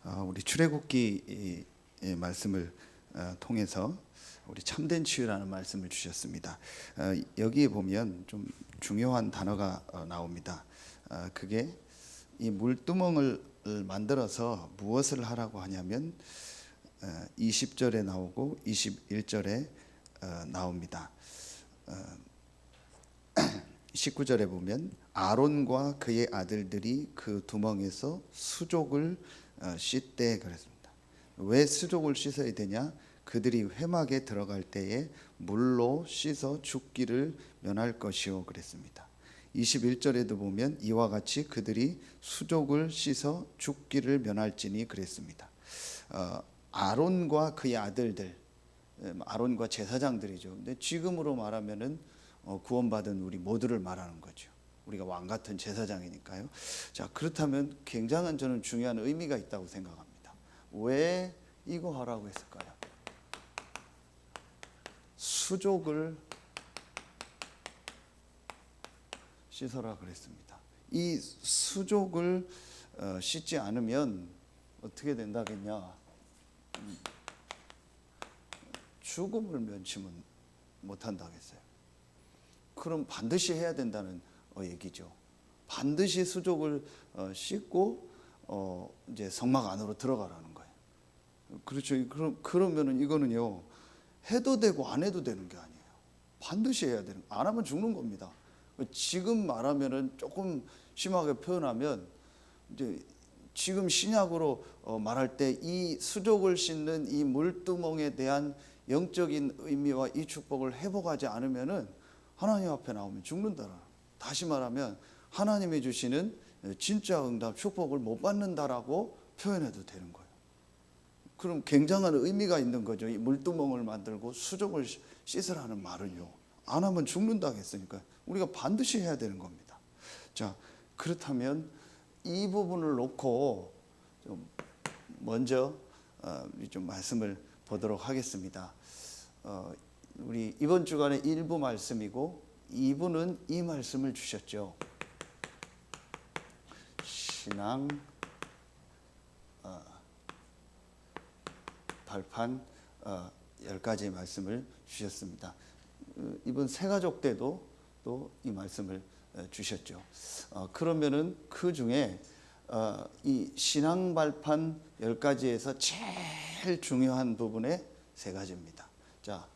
우리 출애굽기 말씀을 통해서 우리 참된 치유라는 말씀을 주셨습니다. 여기에 보면 좀 중요한 단어가 나옵니다. 그게 이 물두멍을 만들어서 무엇을 하라고 하냐면 20절에 나오고 21절에 나옵니다. 19절에 보면 아론과 그의 아들들이 그 두멍에서 수족을 씻되 그랬습니다. 왜 수족을 씻어야 되냐? 그들이 회막에 들어갈 때에 물로 씻어 죽기를 면할 것이요 그랬습니다. 21절에도 보면 이와 같이 그들이 수족을 씻어 죽기를 면할지니 그랬습니다. 아론과 그의 아들들, 아론과 제사장들이죠. 근데 지금으로 말하면은 구원받은 우리 모두를 말하는 거죠. 우리가 왕 같은 제사장이니까요. 자, 그렇다면 굉장한 저는 중요한 의미가 있다고 생각합니다. 왜 이거 하라고 했을까요? 수족을 씻어라 그랬습니다. 이 수족을 씻지 않으면 어떻게 된다겠냐? 죽음을 면치면 못한다겠어요. 그럼 반드시 해야 된다는 얘기죠. 반드시 수족을 씻고 이제 성막 안으로 들어가라는 거예요. 그렇죠. 그러면은 이거는요, 해도 되고 안 해도 되는 게 아니에요. 반드시 해야 되는. 안 하면 죽는 겁니다. 지금 말하면은 조금 심하게 표현하면 이제 지금 신약으로 말할 때 이 수족을 씻는 이 물두멍에 대한 영적인 의미와 이 축복을 회복하지 않으면은 하나님 앞에 나오면 죽는다라. 다시 말하면 하나님이 주시는 진짜 응답 축복을 못 받는다라고 표현해도 되는 거예요. 그럼 굉장한 의미가 있는 거죠. 이 물두멍을 만들고 수족을 씻으라는 말은요. 안 하면 죽는다 했으니까 우리가 반드시 해야 되는 겁니다. 자, 그렇다면 이 부분을 놓고 좀 먼저 좀 말씀을 보도록 하겠습니다. 우리 이번 주간의 1부 말씀이고 2부는 이 말씀을 주셨죠. 신앙 발판 10가지 말씀을 주셨습니다. 이번 새가족 때도 또 이 말씀을 주셨죠. 그러면은 그 중에 이 신앙 발판 10가지에서 제일 중요한 부분의 3가지입니다. 자,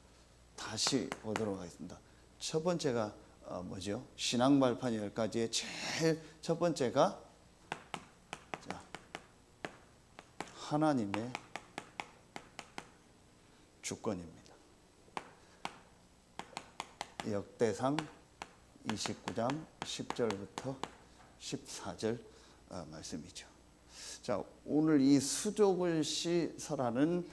다시 보도록 하겠습니다. 첫 번째가 뭐죠? 신앙 발판 10가지의 제일 첫 번째가 자, 하나님의 주권입니다. 역대상 29장 10절부터 14절 말씀이죠. 자, 오늘 이 수족을 씻어라는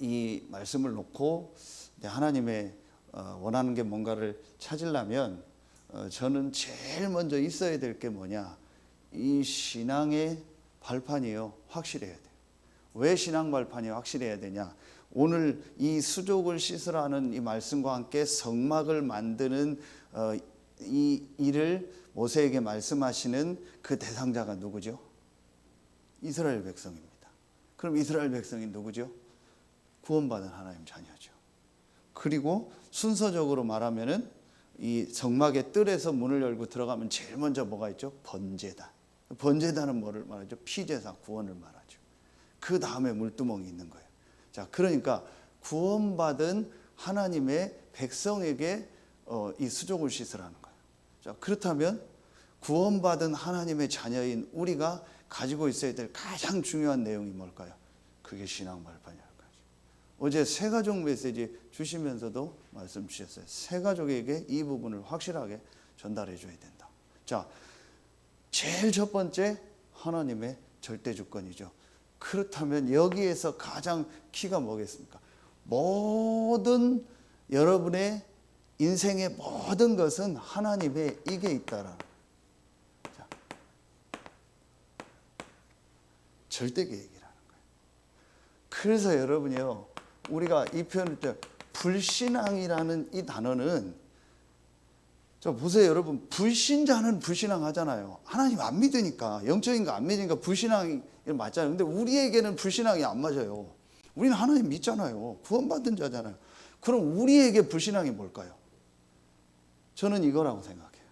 이 말씀을 놓고 하나님의 원하는 게 뭔가를 찾으려면 저는 제일 먼저 있어야 될 게 뭐냐? 이 신앙의 발판이요, 확실해야 돼요. 왜 신앙 발판이 확실해야 되냐? 오늘 이 수족을 씻으라는 이 말씀과 함께 성막을 만드는 이 일을 모세에게 말씀하시는 그 대상자가 누구죠? 이스라엘 백성입니다. 그럼 이스라엘 백성이 누구죠? 구원받은 하나님 자녀죠. 그리고 순서적으로 말하면은 이 성막의 뜰에서 문을 열고 들어가면 제일 먼저 뭐가 있죠? 번제단. 번제단은 뭐를 말하죠? 피제사, 구원을 말하죠. 그 다음에 물두멍이 있는 거예요. 자, 그러니까 구원받은 하나님의 백성에게 이 수족을 씻으라는 거예요. 자, 그렇다면 구원받은 하나님의 자녀인 우리가 가지고 있어야 될 가장 중요한 내용이 뭘까요? 그게 신앙 발판이랄까요. 어제 새가족 메시지 주시면서도 말씀 주셨어요. 새가족에게 이 부분을 확실하게 전달해 줘야 된다. 자, 제일 첫 번째 하나님의 절대 주권이죠. 그렇다면 여기에서 가장 키가 뭐겠습니까? 모든 여러분의 인생의 모든 것은 하나님의 이게 있다라는. 자, 절대 계획이라는 거예요. 그래서 여러분이요, 우리가 이 표현을 때 불신앙이라는 이 단어는 자, 보세요, 여러분. 불신자는 불신앙하잖아요. 하나님 안 믿으니까, 영적인 거 안 믿으니까 불신앙이 맞잖아요. 근데 우리에게는 불신앙이 안 맞아요. 우리는 하나님 믿잖아요. 구원받은 자잖아요. 그럼 우리에게 불신앙이 뭘까요? 저는 이거라고 생각해요.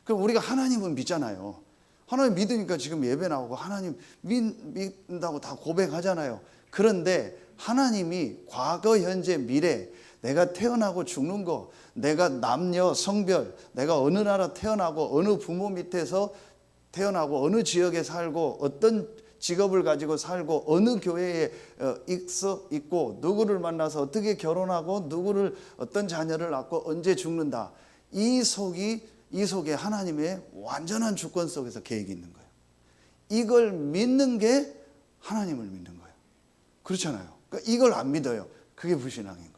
그럼 우리가 하나님은 믿잖아요. 하나님 믿으니까 지금 예배 나오고 하나님 믿는다고 다 고백하잖아요. 그런데 하나님이 과거, 현재, 미래, 내가 태어나고 죽는 거, 내가 남녀, 성별, 내가 어느 나라 태어나고 어느 부모 밑에서 태어나고 어느 지역에 살고 어떤 직업을 가지고 살고 어느 교회에 있고 누구를 만나서 어떻게 결혼하고 누구를 어떤 자녀를 낳고 언제 죽는다. 이 속에 하나님의 완전한 주권 속에서 계획이 있는 거예요. 이걸 믿는 게 하나님을 믿는 거예요. 그렇잖아요. 그러니까 이걸 안 믿어요. 그게 불신앙인 거예요.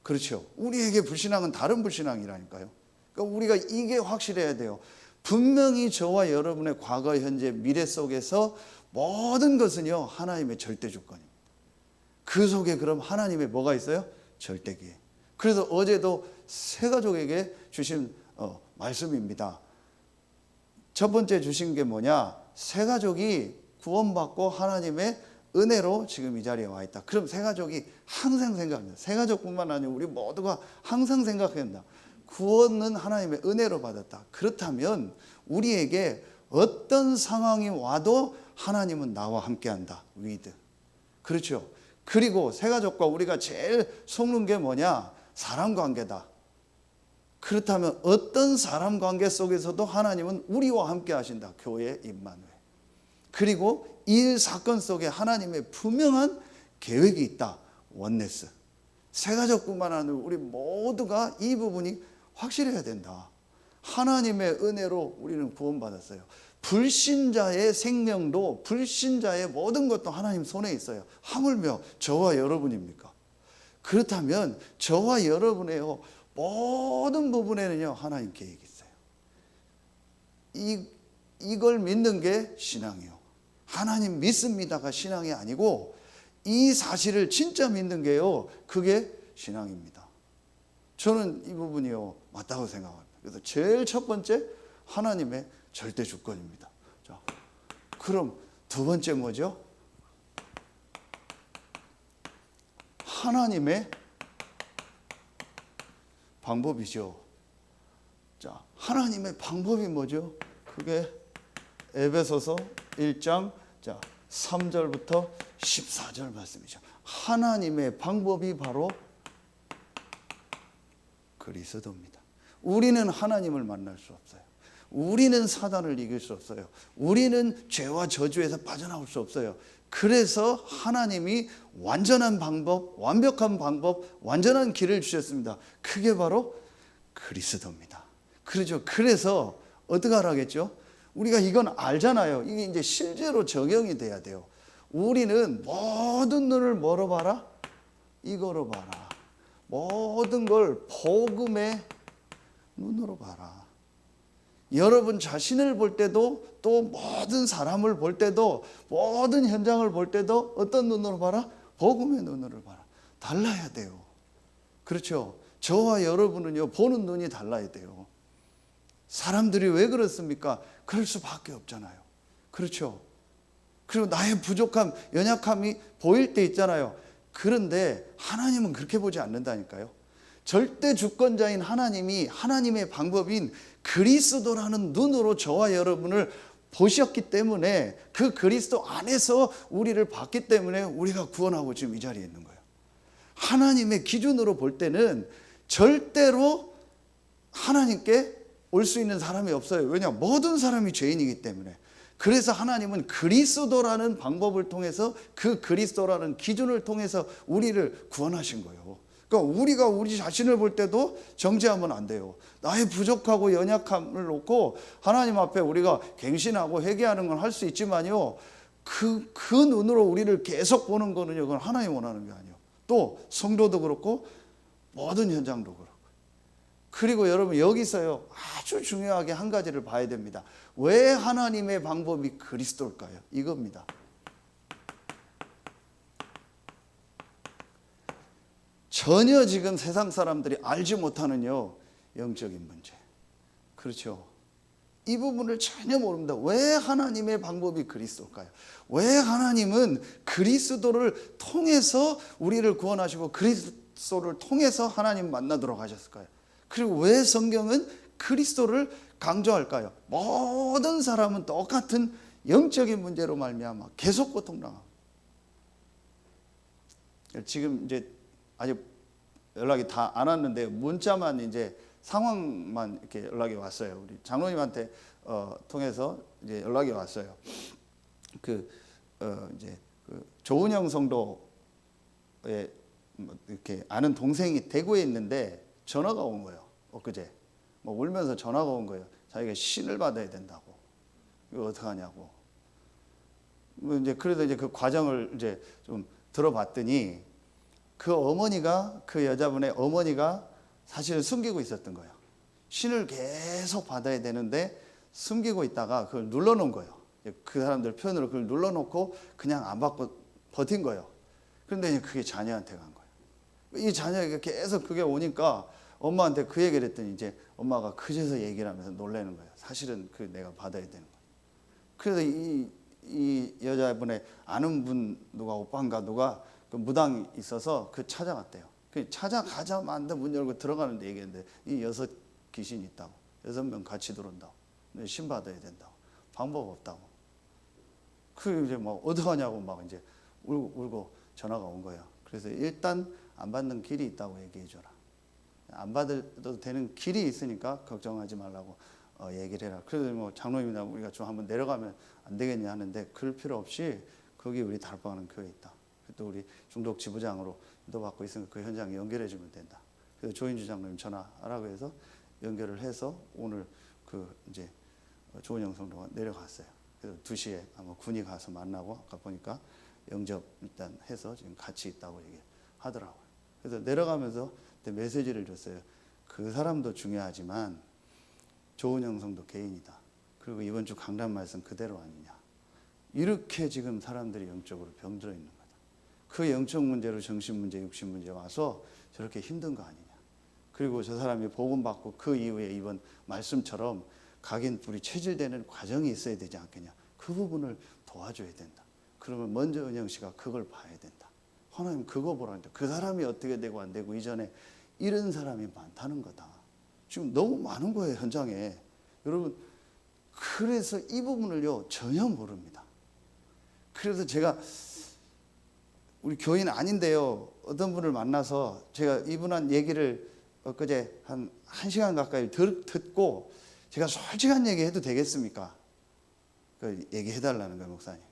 그렇죠. 우리에게 불신앙은 다른 불신앙이라니까요. 그러니까 우리가 이게 확실해야 돼요. 분명히 저와 여러분의 과거, 현재, 미래 속에서 모든 것은요 하나님의 절대 주권입니다. 그 속에 그럼 하나님의 뭐가 있어요? 절대기에. 그래서 어제도 세 가족에게 주신 말씀입니다. 첫 번째 주신 게 뭐냐? 세 가족이 구원받고 하나님의 은혜로 지금 이 자리에 와 있다. 그럼 세 가족이 항상 생각합니다. 세 가족뿐만 아니라 우리 모두가 항상 생각해야 한다. 구원은 하나님의 은혜로 받았다. 그렇다면 우리에게 어떤 상황이 와도 하나님은 나와 함께한다. 위드. 그렇죠. 그리고 세 가족과 우리가 제일 속는 게 뭐냐? 사람 관계다. 그렇다면 어떤 사람 관계 속에서도 하나님은 우리와 함께 하신다. 교회 임마누엘. 그리고 이 사건 속에 하나님의 분명한 계획이 있다. 원네스. 세 가족뿐만 아니라 우리 모두가 이 부분이 확실해야 된다. 하나님의 은혜로 우리는 구원받았어요. 불신자의 생명도 불신자의 모든 것도 하나님 손에 있어요. 하물며 저와 여러분입니까? 그렇다면 저와 여러분의 모든 부분에는요 하나님 계획이 있어요. 이걸 믿는 게 신앙이에요. 하나님 믿습니다가 신앙이 아니고 이 사실을 진짜 믿는 게요 그게 신앙입니다. 저는 이 부분이요 맞다고 생각합니다. 그래서 제일 첫 번째 하나님의 절대 주권입니다. 자, 그럼 두 번째 뭐죠? 하나님의 방법이죠. 자, 하나님의 방법이 뭐죠? 그게 에베소서 1장 3절부터 14절 말씀이죠. 하나님의 방법이 바로 그리스도입니다. 우리는 하나님을 만날 수 없어요. 우리는 사단을 이길 수 없어요. 우리는 죄와 저주에서 빠져나올 수 없어요. 그래서 하나님이 완전한 방법, 완벽한 방법, 완전한 길을 주셨습니다. 그게 바로 그리스도입니다. 그렇죠. 그래서 어떻게 하라겠죠? 우리가 이건 알잖아요. 이게 이제 실제로 적용이 돼야 돼요. 우리는 모든 눈을 뭐로 봐라? 이거로 봐라. 모든 걸 복음의 눈으로 봐라. 여러분 자신을 볼 때도 또 모든 사람을 볼 때도 모든 현장을 볼 때도 어떤 눈으로 봐라? 복음의 눈으로 봐라. 달라야 돼요. 그렇죠? 저와 여러분은요 보는 눈이 달라야 돼요. 사람들이 왜 그렇습니까? 그럴 수밖에 없잖아요. 그렇죠? 그리고 나의 부족함, 연약함이 보일 때 있잖아요. 그런데 하나님은 그렇게 보지 않는다니까요. 절대 주권자인 하나님이 하나님의 방법인 그리스도라는 눈으로 저와 여러분을 보셨기 때문에 그 그리스도 안에서 우리를 봤기 때문에 우리가 구원하고 지금 이 자리에 있는 거예요. 하나님의 기준으로 볼 때는 절대로 하나님께 올 수 있는 사람이 없어요. 왜냐? 모든 사람이 죄인이기 때문에. 그래서 하나님은 그리스도라는 방법을 통해서 그 그리스도라는 기준을 통해서 우리를 구원하신 거예요. 그러니까 우리가 우리 자신을 볼 때도 정죄하면 안 돼요. 나의 부족하고 연약함을 놓고 하나님 앞에 우리가 갱신하고 회개하는 건 할 수 있지만요. 그 눈으로 우리를 계속 보는 거는요. 그건 하나님 원하는 게 아니에요. 또 성도도 그렇고 모든 현장도 그렇고. 그리고 여러분 여기서요. 아주 중요하게 한 가지를 봐야 됩니다. 왜 하나님의 방법이 그리스도일까요? 이겁니다. 전혀 지금 세상 사람들이 알지 못하는요 영적인 문제. 그렇죠. 이 부분을 전혀 모릅니다. 왜 하나님의 방법이 그리스도일까요? 왜 하나님은 그리스도를 통해서 우리를 구원하시고 그리스도를 통해서 하나님 만나도록 하셨을까요? 그리고 왜 성경은 그리스도를 강조할까요? 모든 사람은 똑같은 영적인 문제로 말미암아 계속 고통당하고, 지금 이제 아직 연락이 다 안 왔는데 문자만 이제 상황만 이렇게 연락이 왔어요. 우리 장로님한테 통해서 이제 연락이 왔어요. 이제 조은영 성도의 이렇게 아는 동생이 대구에 있는데 전화가 온 거예요. 엊그제 뭐 울면서 전화가 온 거예요. 자기가 신을 받아야 된다고. 이거 어떻게 하냐고. 뭐 이제 그래도 이제 그 과정을 이제 좀 들어봤더니 그 어머니가, 그 여자분의 어머니가 사실은 숨기고 있었던 거예요. 신을 계속 받아야 되는데 숨기고 있다가 그걸 눌러놓은 거예요. 그 사람들 표현으로 그걸 눌러놓고 그냥 안 받고 버틴 거예요. 그런데 그게 자녀한테 간 거예요. 이 자녀가 계속 그게 오니까 엄마한테 그 얘기를 했더니 이제 엄마가 그제서 얘기를 하면서 놀라는 거예요. 사실은 그 내가 받아야 되는 거예요. 그래서 이 여자분의 아는 분 누가 오빠인가 누가 그 무당이 있어서 그 찾아갔대요. 그 찾아가자마자 문 열고 들어가는데 얘기했는데 이 6 귀신이 있다고, 6명 같이 들어온다고, 신 받아야 된다고, 방법 없다고. 그 이제 막 어떡하냐고 막 이제 울고 전화가 온 거예요. 그래서 일단 안 받는 길이 있다고 얘기해 줘라. 안 받아도 되는 길이 있으니까 걱정하지 말라고 얘기를 해라. 그래서 뭐 장로님이나 우리가 좀 한번 내려가면 안 되겠냐 하는데 그럴 필요 없이 거기 우리 달방하는 교회 있다. 또 우리 중독 지부장으로 인도받고 있으니까 그 현장에 연결해 주면 된다. 그래서 조인주 장로님 전화하라고 해서 연결을 해서 오늘 그 이제 조은영 성도가 내려갔어요. 그래서 2시에 아마 군이 가서 만나고 아까 보니까 영접 일단 해서 지금 같이 있다고 얘기하더라고요. 그래서 내려가면서 메시지를 줬어요. 그 사람도 중요하지만 조은영 성도 개인이다. 그리고 이번 주 강단 말씀 그대로 아니냐. 이렇게 지금 사람들이 영적으로 병들어 있는 거다. 그 영적 문제로 정신 문제, 육신 문제 와서 저렇게 힘든 거 아니냐. 그리고 저 사람이 복음 받고 그 이후에 이번 말씀처럼 각인불이 체질되는 과정이 있어야 되지 않겠냐. 그 부분을 도와줘야 된다. 그러면 먼저 은영 씨가 그걸 봐야 된다. 하나님 그거 보라는데 그 사람이 어떻게 되고 안 되고 이전에 이런 사람이 많다는 거다. 지금 너무 많은 거예요, 현장에. 여러분, 그래서 이 부분을요 전혀 모릅니다. 그래서 제가 우리 교인 아닌데요, 어떤 분을 만나서 제가 이분한 얘기를 엊그제 한 1시간 가까이 듣고 제가 솔직한 얘기 해도 되겠습니까? 그 얘기해달라는 거예요, 목사님.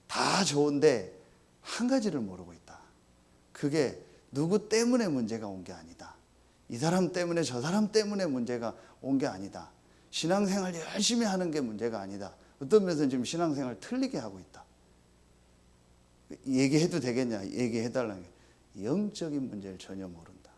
다 좋은데 한 가지를 모르고 있다. 그게 누구 때문에 문제가 온 게 아니다. 이 사람 때문에 저 사람 때문에 문제가 온 게 아니다. 신앙생활 열심히 하는 게 문제가 아니다. 어떤 면에서는 지금 신앙생활 틀리게 하고 있다. 얘기해도 되겠냐? 얘기해달라는 게 영적인 문제를 전혀 모른다.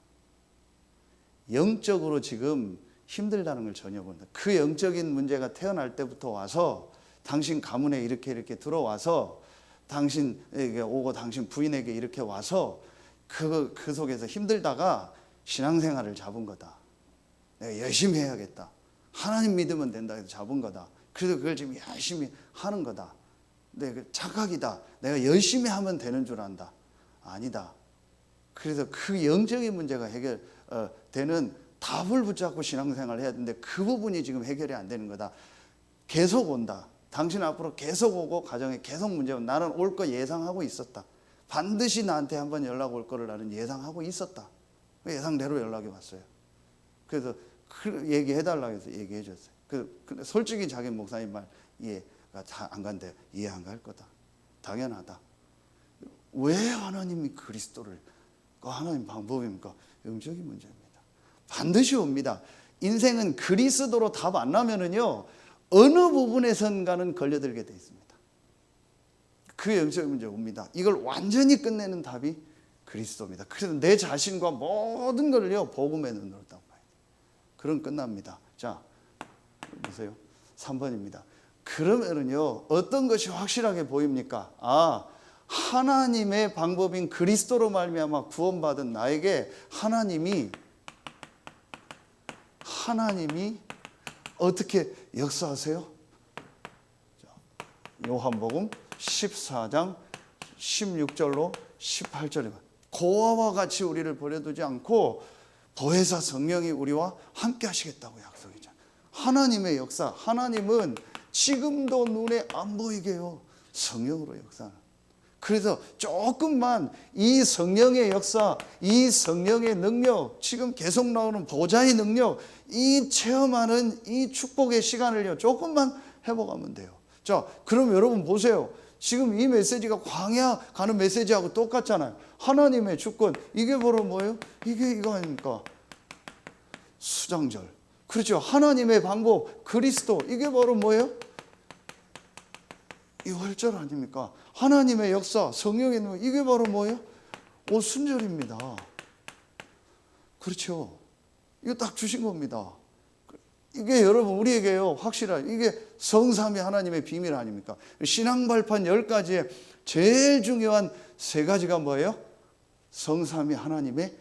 영적으로 지금 힘들다는 걸 전혀 모른다. 그 영적인 문제가 태어날 때부터 와서 당신 가문에 이렇게 들어와서 당신에게 오고 당신 부인에게 이렇게 와서 그 속에서 힘들다가 신앙생활을 잡은 거다. 내가 열심히 해야겠다. 하나님 믿으면 된다 해서 잡은 거다. 그래서 그걸 지금 열심히 하는 거다. 근데 착각이다. 내가 열심히 하면 되는 줄 안다. 아니다. 그래서 그 영적인 문제가 해결되는 답을 붙잡고 신앙생활을 해야 되는데 그 부분이 지금 해결이 안 되는 거다. 계속 온다. 당신 앞으로 계속 오고 가정에 계속 문제 오고 나는 올 거 예상하고 있었다. 반드시 나한테 한번 연락 올 거를 나는 예상하고 있었다. 예상대로 연락이 왔어요. 그래서 얘기해달라고 해서 얘기해 줬어요. 근데 솔직히 자기 목사님 말 이해가 다 안 간대. 이해 안 갈 거다. 당연하다. 왜 하나님이 그리스도를 하나님 방법입니까? 영적인 문제입니다. 반드시 옵니다. 인생은 그리스도로 답 안 나면은요 어느 부분에선가는 걸려들게 돼 있습니다. 그 영적인 문제 옵니다. 이걸 완전히 끝내는 답이 그리스도입니다. 그래서 내 자신과 모든 걸요 복음의 눈으로 딱 봐야 돼요. 그럼 끝납니다. 자, 보세요. 3번입니다. 그러면은요 어떤 것이 확실하게 보입니까? 하나님의 방법인 그리스도로 말미암아 구원받은 나에게 하나님이 하나님이 어떻게 역사하세요? 요한복음 14장 16절로 18절에 고아와 같이 우리를 버려두지 않고 보혜사 성령이 우리와 함께 하시겠다고 약속이잖아요. 하나님의 역사, 하나님은 지금도 눈에 안 보이게요, 성령으로 역사하는. 그래서 조금만 이 성령의 역사, 이 성령의 능력, 지금 계속 나오는 보좌의 능력, 이 체험하는 이 축복의 시간을요, 조금만 회복하면 돼요. 자, 그럼 여러분 보세요. 지금 이 메시지가 광야 가는 메시지하고 똑같잖아요. 하나님의 주권, 이게 바로 뭐예요? 이게 이거 아닙니까? 수장절. 그렇죠. 하나님의 방법, 그리스도, 이게 바로 뭐예요? 이 월절 아닙니까? 하나님의 역사, 성령의 능력, 이게 바로 뭐예요? 오순절입니다. 그렇죠. 이거 딱 주신 겁니다. 이게 여러분 우리에게요, 확실한, 이게 성삼위 하나님의 비밀 아닙니까? 신앙 발판 10가지에 제일 중요한 3가지가 뭐예요? 성삼위 하나님의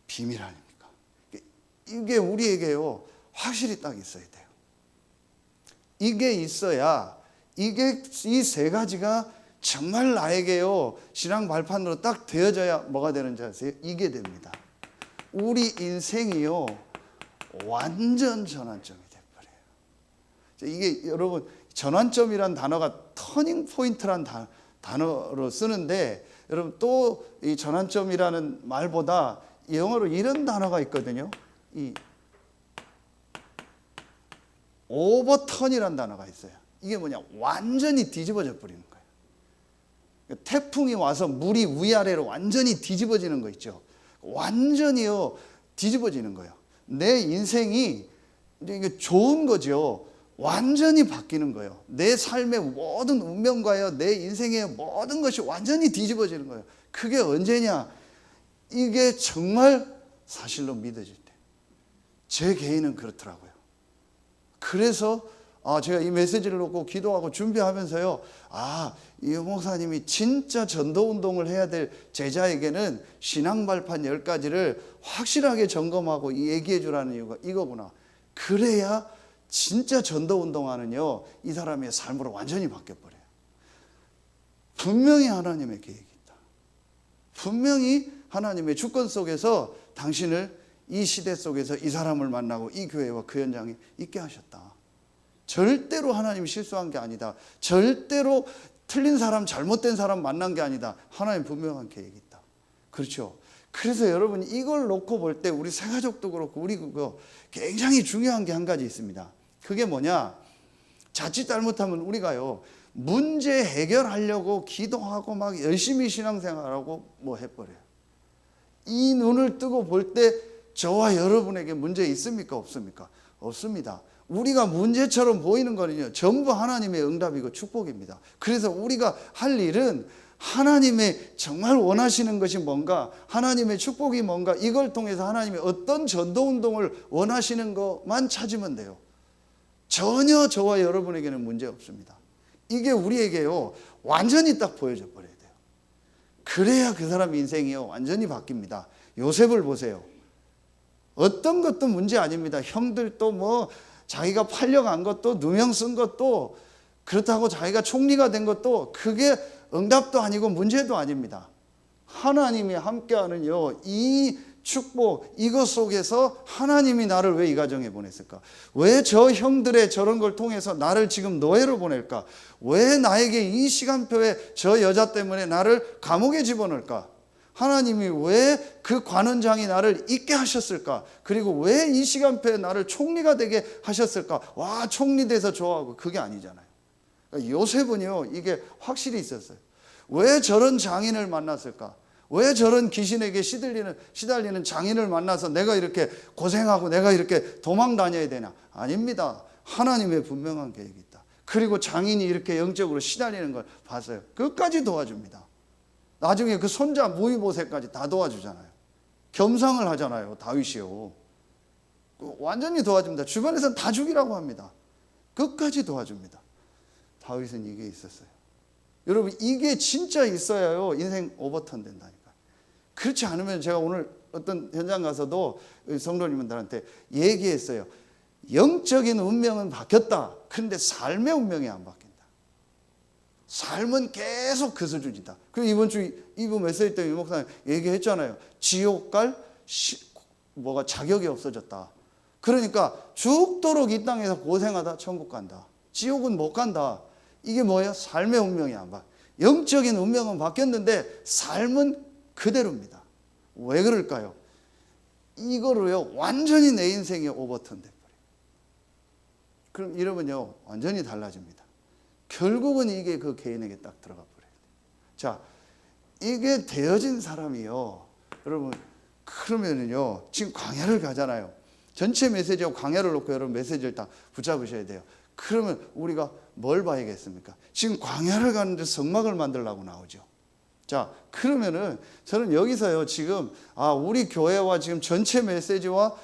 비밀 아닙니까? 이게 우리에게요, 확실히 딱 있어야 돼요. 이게 있어야, 이게 이 3가지가 정말 나에게요, 신앙 발판으로 딱 되어져야 뭐가 되는지 아세요? 이게 됩니다. 우리 인생이요, 완전 전환점이 돼버려요. 이게 여러분, 전환점이란 단어가 터닝 포인트란 단어로 쓰는데, 여러분 또 이 전환점이라는 말보다 영어로 이런 단어가 있거든요. 이 오버턴이라는 단어가 있어요. 이게 뭐냐, 완전히 뒤집어져 버리는 거예요. 태풍이 와서 물이 위아래로 완전히 뒤집어지는 거 있죠. 완전히요, 뒤집어지는 거예요. 내 인생이 이게 좋은 거죠. 완전히 바뀌는 거예요. 내 삶의 모든 운명과요, 내 인생의 모든 것이 완전히 뒤집어지는 거예요. 그게 언제냐? 이게 정말 사실로 믿어질 때. 제 개인은 그렇더라고요. 그래서 제가 이 메시지를 놓고 기도하고 준비하면서요, 이 목사님이 진짜 전도운동을 해야 될 제자에게는 신앙 발판 10가지를 확실하게 점검하고 얘기해 주라는 이유가 이거구나. 그래야 진짜 전도운동하는요, 이 사람의 삶으로 완전히 바뀌어버려요. 분명히 하나님의 계획이 있다. 분명히 하나님의 주권 속에서 당신을 이 시대 속에서 이 사람을 만나고 이 교회와 그 현장에 있게 하셨다. 절대로 하나님이 실수한 게 아니다. 절대로 틀린 사람, 잘못된 사람 만난 게 아니다. 하나님 분명한 계획이 있다. 그렇죠. 그래서 여러분, 이걸 놓고 볼 때 우리 새가족도 그렇고 우리 그거 굉장히 중요한 게 한 가지 있습니다. 그게 뭐냐? 자칫 잘못하면 우리가요, 문제 해결하려고 기도하고 막 열심히 신앙생활하고 뭐 해버려요. 이 눈을 뜨고 볼 때 저와 여러분에게 문제 있습니까? 없습니까? 없습니다. 우리가 문제처럼 보이는 거는요, 전부 하나님의 응답이고 축복입니다. 그래서 우리가 할 일은 하나님의 정말 원하시는 것이 뭔가, 하나님의 축복이 뭔가, 이걸 통해서 하나님의 어떤 전도운동을 원하시는 것만 찾으면 돼요. 전혀 저와 여러분에게는 문제 없습니다. 이게 우리에게요, 완전히 딱 보여져 버려야 돼요. 그래야 그 사람 인생이요, 완전히 바뀝니다. 요셉을 보세요. 어떤 것도 문제 아닙니다. 형들도 뭐 자기가 팔려간 것도, 누명 쓴 것도, 그렇다고 자기가 총리가 된 것도 그게 응답도 아니고 문제도 아닙니다. 하나님이 함께하는요, 이 축복, 이것 속에서 하나님이 나를 왜 이 가정에 보냈을까? 왜 저 형들의 저런 걸 통해서 나를 지금 노예로 보낼까? 왜 나에게 이 시간표에 저 여자 때문에 나를 감옥에 집어넣을까? 하나님이 왜 그 관원장이 나를 있게 하셨을까? 그리고 왜 이 시간표에 나를 총리가 되게 하셨을까? 와, 총리 돼서 좋아하고, 그게 아니잖아요. 그러니까 요셉은요, 이게 확실히 있었어요. 왜 저런 장인을 만났을까? 왜 저런 귀신에게 시달리는 장인을 만나서 내가 이렇게 고생하고 내가 이렇게 도망 다녀야 되나? 아닙니다. 하나님의 분명한 계획이 있다. 그리고 장인이 이렇게 영적으로 시달리는 걸 봤어요. 끝까지 도와줍니다. 나중에 그 손자 무이보셋까지 다 도와주잖아요. 겸상을 하잖아요, 다윗이요. 완전히 도와줍니다. 주변에서는 다 죽이라고 합니다. 끝까지 도와줍니다. 다윗은 이게 있었어요. 여러분, 이게 진짜 있어야요, 인생 오버턴 된다니까. 그렇지 않으면, 제가 오늘 어떤 현장 가서도 성도님들한테 얘기했어요. 영적인 운명은 바뀌었다. 그런데 삶의 운명이 안 바뀐다. 삶은 계속 그 수준이다. 그리고 이번 주 이부 메시지 때 유목사님 얘기했잖아요. 지옥 갈 자격이 없어졌다. 그러니까 죽도록 이 땅에서 고생하다 천국 간다. 지옥은 못 간다. 이게 뭐예요? 삶의 운명이 안 바뀌어. 영적인 운명은 바뀌었는데 삶은 그대로입니다. 왜 그럴까요? 이거로요 완전히 내 인생이 오버턴 돼버려요. 그럼 여러분요 완전히 달라집니다. 결국은 이게 그 개인에게 딱 들어가 버려요. 자, 이게 되어진 사람이요 여러분 그러면은요 지금 광야를 가잖아요. 전체 메시지하고 광야를 놓고 여러분 메시지를 딱 붙잡으셔야 돼요. 그러면 우리가 뭘 봐야겠습니까? 지금 광야를 가는데 성막을 만들라고 나오죠. 자, 그러면은 저는 여기서요 지금 우리 교회와 지금 전체 메시지와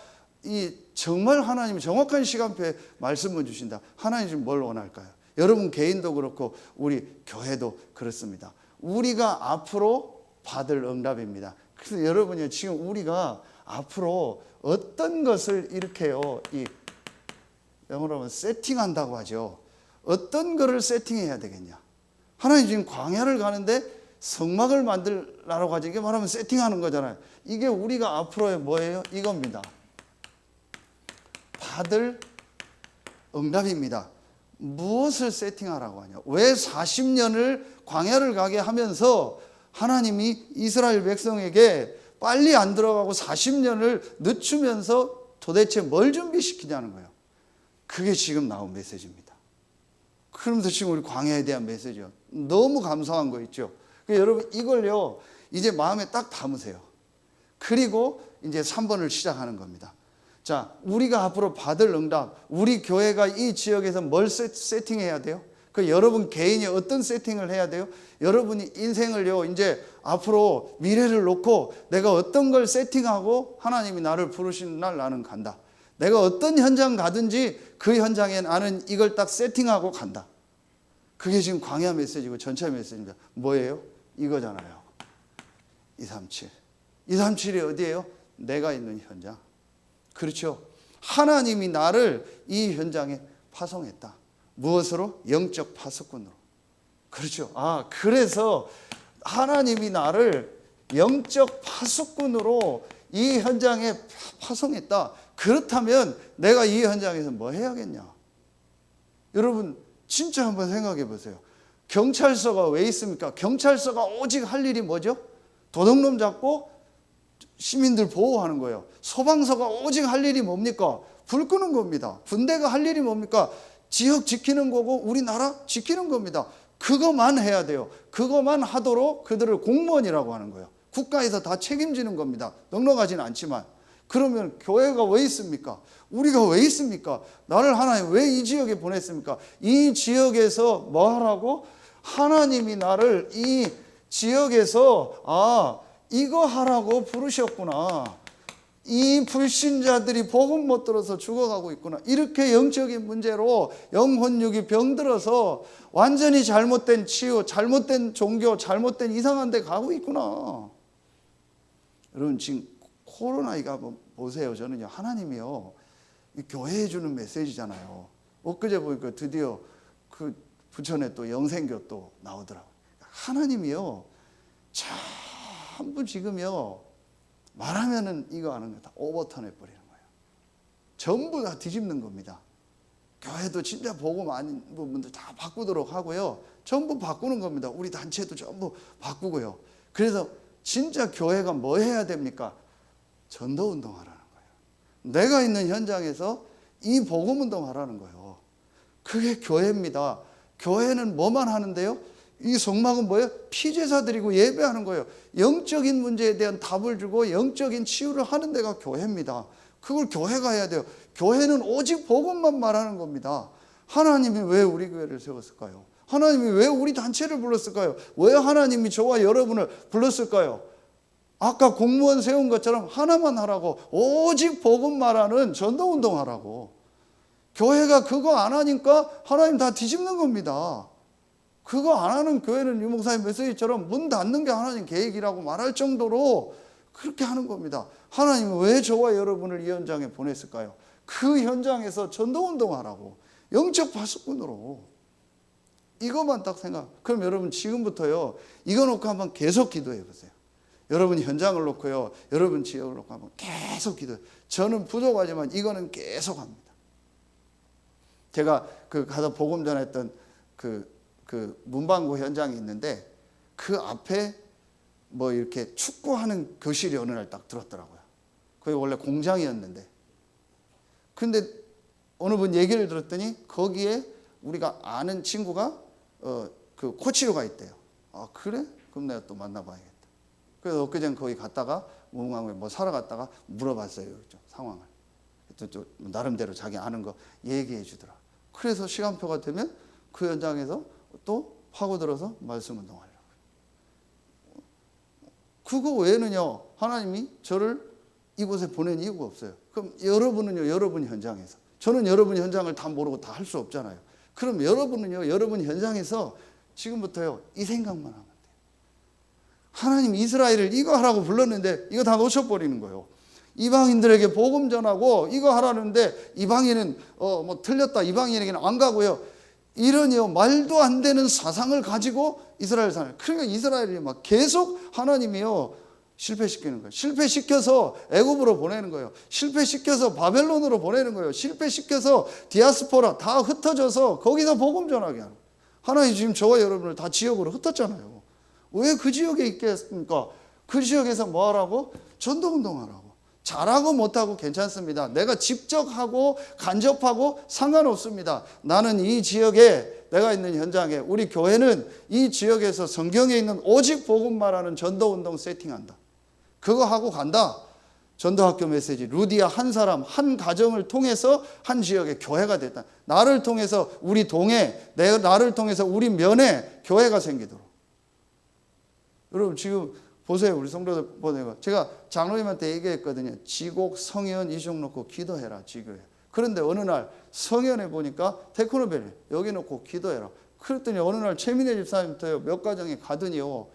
이 정말 하나님이 정확한 시간표에 말씀을 주신다. 하나님 지금 뭘 원할까요? 여러분 개인도 그렇고 우리 교회도 그렇습니다. 우리가 앞으로 받을 응답입니다. 그래서 여러분이 지금 우리가 앞으로 어떤 것을 이렇게요 이 영어로 하면 세팅한다고 하죠. 어떤 거를 세팅해야 되겠냐? 하나님 지금 광야를 가는데 성막을 만들라고 하지. 이게 말하면 세팅하는 거잖아요. 이게 우리가 앞으로의 뭐예요? 이겁니다. 받을 응답입니다. 무엇을 세팅하라고 하냐? 왜 40년을 광야를 가게 하면서 하나님이 이스라엘 백성에게 빨리 안 들어가고 40년을 늦추면서 도대체 뭘 준비시키냐는 거예요. 그게 지금 나온 메시지입니다. 그러면서 지금 우리 광야에 대한 메시지요. 너무 감사한 거 있죠. 여러분 이걸요 이제 마음에 딱 담으세요. 그리고 이제 3번을 시작하는 겁니다. 자, 우리가 앞으로 받을 응답, 우리 교회가 이 지역에서 뭘 세팅해야 돼요? 그 여러분 개인이 어떤 세팅을 해야 돼요? 여러분이 인생을요 이제 앞으로 미래를 놓고 내가 어떤 걸 세팅하고 하나님이 나를 부르신 날 나는 간다. 내가 어떤 현장 가든지 그 현장에 나는 이걸 딱 세팅하고 간다. 그게 지금 광야 메시지고 전체 메시지입니다. 뭐예요? 이거잖아요. 237. 237이 어디예요? 내가 있는 현장. 그렇죠. 하나님이 나를 이 현장에 파송했다. 무엇으로? 영적 파수꾼으로. 그렇죠. 그래서 하나님이 나를 영적 파수꾼으로 이 현장에 파송했다. 그렇다면 내가 이 현장에서 뭐 해야겠냐? 여러분 진짜 한번 생각해 보세요. 경찰서가 왜 있습니까? 경찰서가 오직 할 일이 뭐죠? 도둑놈 잡고 시민들 보호하는 거예요. 소방서가 오직 할 일이 뭡니까? 불 끄는 겁니다. 군대가 할 일이 뭡니까? 지역 지키는 거고 우리나라 지키는 겁니다. 그것만 해야 돼요. 그것만 하도록 그들을 공무원이라고 하는 거예요. 국가에서 다 책임지는 겁니다. 넉넉하지는 않지만. 그러면 교회가 왜 있습니까? 우리가 왜 있습니까? 나를 하나님 왜 이 지역에 보냈습니까? 이 지역에서 뭐 하라고? 하나님이 나를 이 지역에서 이거 하라고 부르셨구나. 이 불신자들이 복음 못 들어서 죽어가고 있구나. 이렇게 영적인 문제로 영혼육이 병들어서 완전히 잘못된 치유, 잘못된 종교, 잘못된 이상한 데 가고 있구나. 여러분 지금 코로나 이거 한번 보세요. 저는요 하나님이요 교회에 주는 메시지잖아요. 엊그제 보니까 드디어 그 부천에 또 영생교 또 나오더라고요. 하나님이요 전부 지금요 말하면은 이거 하는 거 다 오버턴 해버리는 거예요. 전부 다 뒤집는 겁니다. 교회도 진짜 복음 아닌 부분들 다 바꾸도록 하고요. 전부 바꾸는 겁니다. 우리 단체도 전부 바꾸고요. 그래서 진짜 교회가 뭐 해야 됩니까? 전도운동 하라는 거예요. 내가 있는 현장에서 이 복음운동 하라는 거예요. 그게 교회입니다. 교회는 뭐만 하는데요? 이 성막은 뭐예요? 피제사 드리고 예배하는 거예요. 영적인 문제에 대한 답을 주고 영적인 치유를 하는 데가 교회입니다. 그걸 교회가 해야 돼요. 교회는 오직 복음만 말하는 겁니다. 하나님이 왜 우리 교회를 세웠을까요? 하나님이 왜 우리 단체를 불렀을까요? 왜 하나님이 저와 여러분을 불렀을까요? 아까 공무원 세운 것처럼 하나만 하라고, 오직 복음 말하는 전도운동 하라고. 교회가 그거 안 하니까 하나님 다 뒤집는 겁니다. 그거 안 하는 교회는 유목사님 메시지처럼 문 닫는 게 하나님 계획이라고 말할 정도로 그렇게 하는 겁니다. 하나님은 왜 저와 여러분을 이 현장에 보냈을까요? 그 현장에서 전도운동하라고. 영적 파수꾼으로. 이것만 딱 생각. 그럼 여러분 지금부터요, 이거 놓고 한번 계속 기도해 보세요. 여러분 현장을 놓고요, 여러분 지역을 놓고 한번 계속 기도해. 저는 부족하지만 이거는 계속 합니다. 제가 가서 복음 전했던 그 문방구 현장이 있는데, 그 앞에 뭐 이렇게 축구하는 교실이 어느 날 딱 들었더라고요. 그게 원래 공장이었는데. 근데 어느 분 얘기를 들었더니 거기에 우리가 아는 친구가 그 코치료가 있대요. 아, 그래? 그럼 내가 또 만나봐야겠다. 그래서 엊그제는 거기 갔다가 문방구에 뭐 사러 갔다가 물어봤어요. 상황을. 또 나름대로 자기 아는 거 얘기해 주더라. 그래서 시간표가 되면 그 현장에서 또 파고들어서 말씀운동하려고. 그거 외에는요, 하나님이 저를 이곳에 보낸 이유가 없어요. 그럼 여러분은요, 여러분 현장에서. 저는 여러분 현장을 다 모르고 다 할 수 없잖아요. 그럼 여러분은요, 여러분 현장에서 지금부터요, 이 생각만 하면 돼요. 하나님 이스라엘을 이거 하라고 불렀는데 이거 다 놓쳐버리는 거예요. 이방인들에게 복음 전하고 이거 하라는데 이방인은 뭐 틀렸다, 이방인에게는 안 가고요. 이러니요, 말도 안 되는 사상을 가지고 이스라엘 사는. 그러니까 이스라엘이 막 계속 하나님이요, 실패시키는 거예요. 실패시켜서 애굽으로 보내는 거예요. 실패시켜서 바벨론으로 보내는 거예요. 실패시켜서 디아스포라 다 흩어져서 거기서 복음 전하게 하는 거예요. 하나님 지금 저와 여러분을 다 지역으로 흩었잖아요. 왜 그 지역에 있겠습니까? 그 지역에서 뭐 하라고? 전도운동하라고. 잘하고 못하고 괜찮습니다. 내가 직접 하고 간접하고 상관없습니다. 나는 이 지역에, 내가 있는 현장에, 우리 교회는 이 지역에서 성경에 있는 오직 복음만 하는 전도운동 세팅한다. 그거 하고 간다. 전도학교 메시지. 루디아 한 사람, 한 가정을 통해서 한 지역의 교회가 됐다. 나를 통해서 우리 동에, 나를 통해서 우리 면에 교회가 생기도록. 여러분 지금 보세요. 우리 성도들 보내고. 제가 장로님한테 얘기했거든요. 지곡, 성현, 이중 놓고 기도해라. 지교회. 그런데 어느 날 성현에 보니까 테크노벨 여기 놓고 기도해라. 그랬더니 어느 날 최민혜 집사님부터 몇 가정에 가더니요,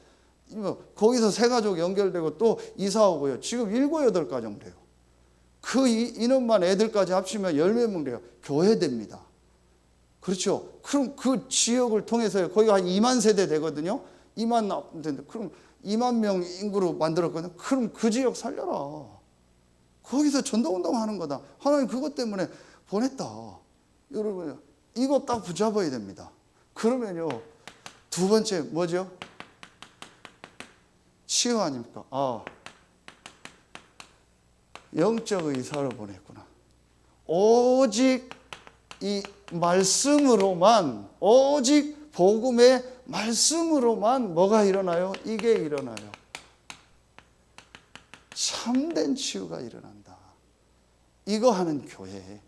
거기서 세 가족 연결되고 또 이사 오고요. 지금 7, 8가정 돼요. 그 인원만 애들까지 합치면 10몇 명 돼요. 교회 됩니다. 그렇죠. 그럼 그 지역을 통해서요, 거기가 한 2만 세대 되거든요. 2만 되는데, 그럼 2만 명 인구로 만들었거든요. 그럼 그 지역 살려라. 거기서 전도운동 하는 거다. 하나님 그것 때문에 보냈다. 여러분 이거 딱 붙잡아야 됩니다. 그러면요, 두 번째 뭐죠? 치유 아닙니까? 영적 의사를 보냈구나. 오직 이 말씀으로만, 오직 복음의 말씀으로만 뭐가 일어나요? 이게 일어나요. 참된 치유가 일어난다. 이거 하는 교회,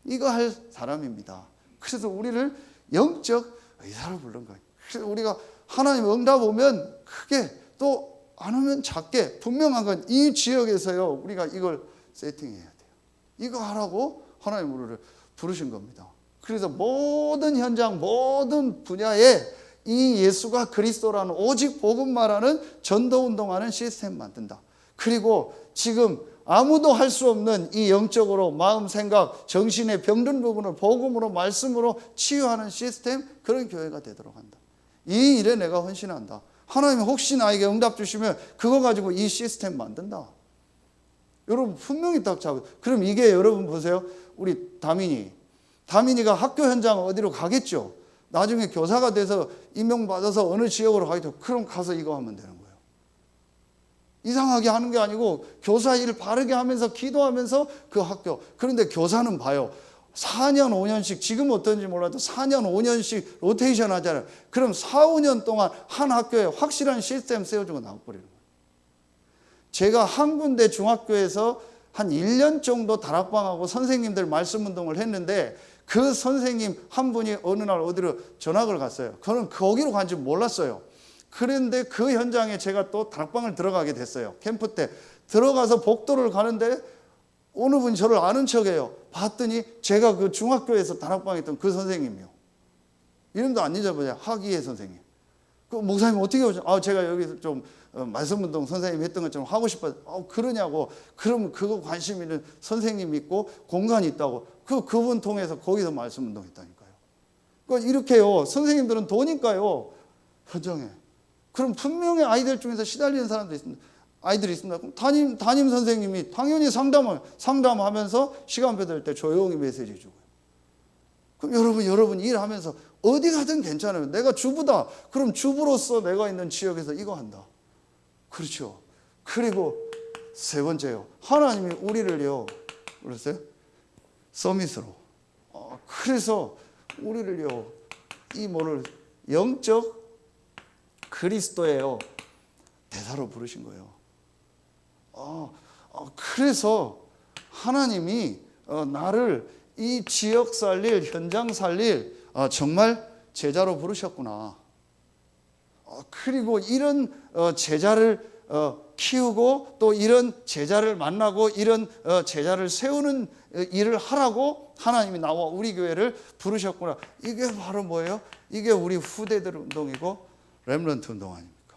이거 할 사람입니다. 그래서 우리를 영적 의사로 부른 거예요. 그래서 우리가 하나님 응답 오면 크게, 또 안 오면 작게, 분명한 건 이 지역에서요, 우리가 이걸 세팅해야 돼요. 이거 하라고 하나님 우리를 부르신 겁니다. 그래서 모든 현장, 모든 분야에 이 예수가 그리스도라는 오직 복음만 하는 전도운동하는 시스템 만든다. 그리고 지금 아무도 할 수 없는 이 영적으로 마음, 생각, 정신의 병든 부분을 복음으로, 말씀으로 치유하는 시스템, 그런 교회가 되도록 한다. 이 일에 내가 헌신한다. 하나님이 혹시 나에게 응답 주시면 그거 가지고 이 시스템 만든다. 여러분 분명히 딱 잡아요. 그럼 이게 여러분 보세요. 우리 다민이가 학교 현장 어디로 가겠죠. 나중에 교사가 돼서 임명받아서 어느 지역으로 가겠죠. 그럼 가서 이거 하면 되는 거예요. 이상하게 하는 게 아니고 교사 일 바르게 하면서 기도하면서 그 학교. 그런데 교사는 봐요. 4년 5년씩, 지금 어떤지 몰라도 4년 5년씩 로테이션 하잖아요. 그럼 4, 5년 동안 한 학교에 확실한 시스템 세워주고 나와버리는 거예요. 제가 한 군데 중학교에서 한 1년 정도 다락방하고 선생님들 말씀 운동을 했는데, 그 선생님 한 분이 어느 날 어디로 전학을 갔어요. 저는 거기로 간지 몰랐어요. 그런데 그 현장에 제가 또 다락방을 들어가게 됐어요. 캠프 때 들어가서 복도를 가는데 어느 분이 저를 아는 척해요. 봤더니 제가 그 중학교에서 다락방 했던 그 선생님이요. 이름도 안 잊어버려요. 하기예 선생님. 그 목사님 어떻게 오죠? 제가 여기서 좀 말씀 운동 선생님 했던 것처럼 하고 싶어요. 그러냐고. 그러면 그거 관심 있는 선생님 있고 공간이 있다고. 그분 통해서 거기서 말씀 운동 했다니까요. 그러니까 이렇게요. 선생님들은 도니까요. 현장에. 그럼 분명히 아이들 중에서 시달리는 사람도 있습니다. 아이들이 있습니다. 그럼 담임 선생님이 당연히 상담하면서 시간표 될 때 조용히 메시지 주고요. 그럼 여러분 일하면서 어디 가든 괜찮아요. 내가 주부다. 그럼 주부로서 내가 있는 지역에서 이거 한다. 그렇죠. 그리고 세 번째요. 하나님이 우리를요. 그랬어요? 서밋으로. 그래서 우리를요. 이 영적 그리스도예요. 대사로 부르신 거예요. 그래서 하나님이 나를 이 지역 살릴, 현장 살릴 정말 제자로 부르셨구나. 그리고 이런 제자를 키우고 또 이런 제자를 만나고 이런 제자를 세우는 일을 하라고 하나님이 나와 우리 교회를 부르셨구나. 이게 바로 뭐예요? 이게 우리 후대들 운동이고 렘넌트 운동 아닙니까?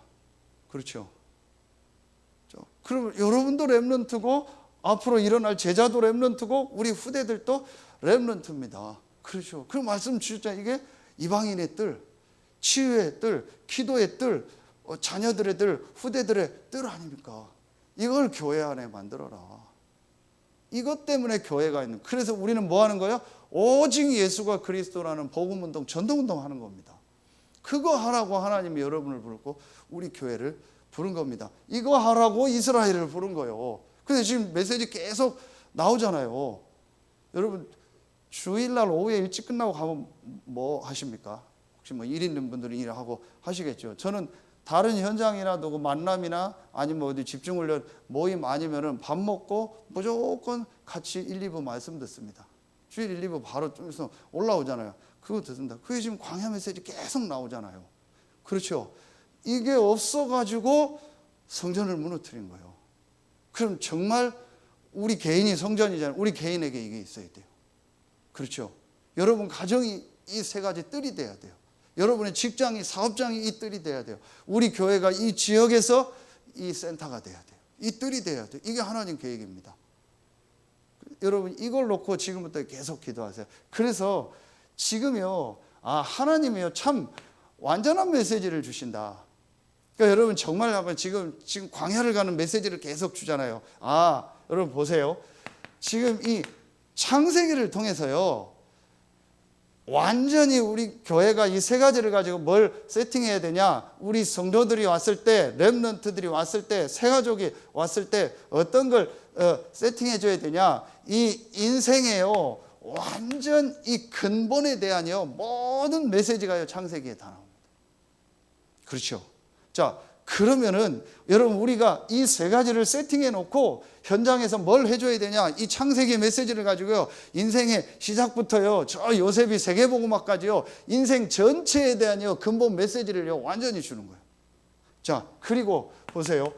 그렇죠? 그럼 여러분도 렘넌트고 앞으로 일어날 제자도 렘넌트고 우리 후대들도 렘넌트입니다. 그렇죠? 그 말씀 주셨잖아요. 이게 이방인의 뜰, 치유의 뜰, 기도의 뜰, 자녀들의 뜰, 후대들의 뜰 아닙니까? 이걸 교회 안에 만들어라. 이것 때문에 교회가 있는. 그래서 우리는 뭐 하는 거예요? 오직 예수가 그리스도라는 복음운동, 전도운동 하는 겁니다. 그거 하라고 하나님이 여러분을 부르고 우리 교회를 부른 겁니다. 이거 하라고 이스라엘을 부른 거예요. 근데 지금 메시지 계속 나오잖아요. 여러분 주일날 오후에 일찍 끝나고 가면 뭐 하십니까? 혹시 일 있는 분들은 일하고 하시겠죠. 저는 다른 현장이나 누구 만남이나 아니면 어디 집중훈련 모임 아니면은 밥 먹고 무조건 같이 1, 2부 말씀 듣습니다. 주일 1, 2부 바로 좀 있으면 올라오잖아요. 그거 듣습니다. 그게 지금 광야 메시지 계속 나오잖아요. 그렇죠? 이게 없어가지고 성전을 무너뜨린 거예요. 그럼 정말 우리 개인이 성전이잖아요. 우리 개인에게 이게 있어야 돼요. 그렇죠? 여러분 가정이 이 세 가지 뜰이 돼야 돼요. 여러분의 직장이 사업장이 이 뜰이 돼야 돼요. 우리 교회가 이 지역에서 이 센터가 돼야 돼요. 이 뜰이 돼야 돼요. 이게 하나님 계획입니다. 여러분 이걸 놓고 지금부터 계속 기도하세요. 그래서 지금요, 하나님이요 참 완전한 메시지를 주신다. 그러니까 여러분 정말 한번 지금 광야를 가는 메시지를 계속 주잖아요. 여러분 보세요. 지금 이 창세기를 통해서요. 완전히 우리 교회가 이 세 가지를 가지고 뭘 세팅해야 되냐? 우리 성도들이 왔을 때, 렘넌트들이 왔을 때, 새 가족이 왔을 때 어떤 걸 세팅해 줘야 되냐? 이 인생에요. 완전 이 근본에 대한요. 모든 메시지가 창세기에 다 나옵니다. 그렇죠? 자, 그러면은 여러분 우리가 이 세 가지를 세팅해 놓고 현장에서 뭘 해줘야 되냐? 이 창세기 메시지를 가지고요. 인생의 시작부터요. 저 요셉이 세계복음화까지요. 인생 전체에 대한요. 근본 메시지를요. 완전히 주는 거예요. 자, 그리고 보세요.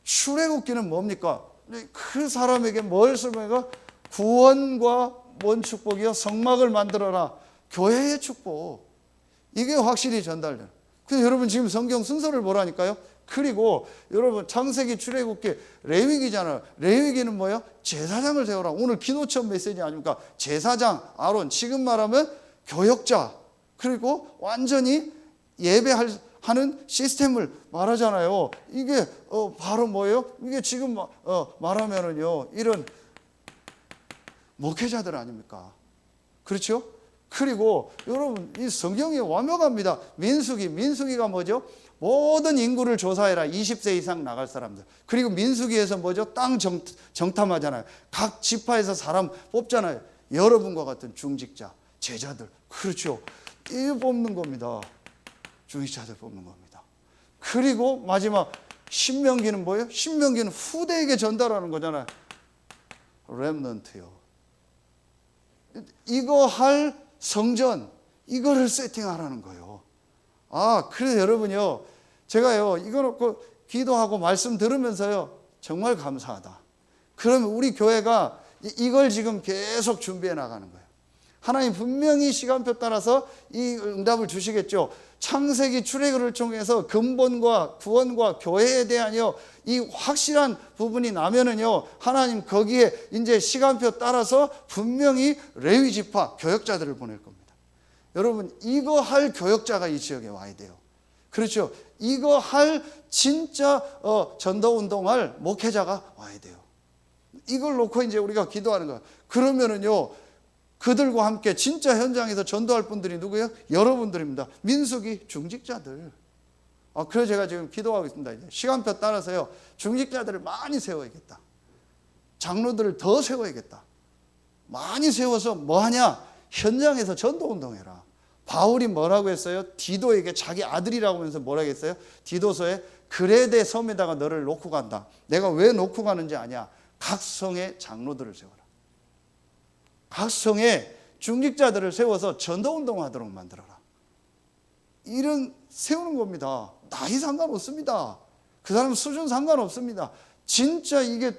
출애굽기는 뭡니까? 그 사람에게 뭘 설명해가? 구원과 뭔 축복이요? 성막을 만들어라. 교회의 축복. 이게 확실히 전달돼요. 그래서 여러분 지금 성경 순서를 보라니까요. 그리고 여러분 창세기, 출애굽기, 레위기잖아요. 레위기는 뭐예요? 제사장을 세워라. 오늘 기도처 메시지 아닙니까? 제사장, 아론, 지금 말하면 교역자. 그리고 완전히 예배하는 시스템을 말하잖아요. 이게 바로 뭐예요? 이게 지금 말하면은요. 이런 목회자들 아닙니까? 그렇죠? 그리고 여러분 이 성경이 완벽합니다. 민수기가 뭐죠? 모든 인구를 조사해라. 20세 이상 나갈 사람들. 그리고 민수기에서 뭐죠? 땅 정탐하잖아요. 각 지파에서 사람 뽑잖아요. 여러분과 같은 중직자, 제자들. 그렇죠? 이거 뽑는 겁니다. 중직자들 뽑는 겁니다. 그리고 마지막 신명기는 뭐예요? 신명기는 후대에게 전달하는 거잖아요. 렘넌트요. 이거 할 성전, 이거를 세팅하라는 거예요. 그래서 여러분요, 제가요, 이거 놓고 기도하고 말씀 들으면서요, 정말 감사하다. 그러면 우리 교회가 이걸 지금 계속 준비해 나가는 거예요. 하나님 분명히 시간표 따라서 이 응답을 주시겠죠. 창세기 출애굽을 통해서 근본과 구원과 교회에 대한요 이 확실한 부분이 나면은요 하나님 거기에 이제 시간표 따라서 분명히 레위 지파 교역자들을 보낼 겁니다. 여러분 이거 할 교역자가 이 지역에 와야 돼요. 그렇죠. 이거 할 진짜 전도 운동할 목회자가 와야 돼요. 이걸 놓고 이제 우리가 기도하는 거예요. 그러면은요 그들과 함께 진짜 현장에서 전도할 분들이 누구예요? 여러분들입니다. 민수기 중직자들. 그래서 제가 지금 기도하고 있습니다. 이제 시간표 따라서요 중직자들을 많이 세워야겠다. 장로들을 더 세워야겠다. 많이 세워서 뭐하냐? 현장에서 전도 운동해라. 바울이 뭐라고 했어요? 디도에게 자기 아들이라고 하면서 뭐라고 했어요? 디도서에 그레데 섬에다가 너를 놓고 간다. 내가 왜 놓고 가는지 아냐? 각 성의 장로들을 세워라. 각 성의 중직자들을 세워서 전도운동 하도록 만들어라. 이런 세우는 겁니다. 나이 상관없습니다. 그 사람 수준 상관없습니다. 진짜 이게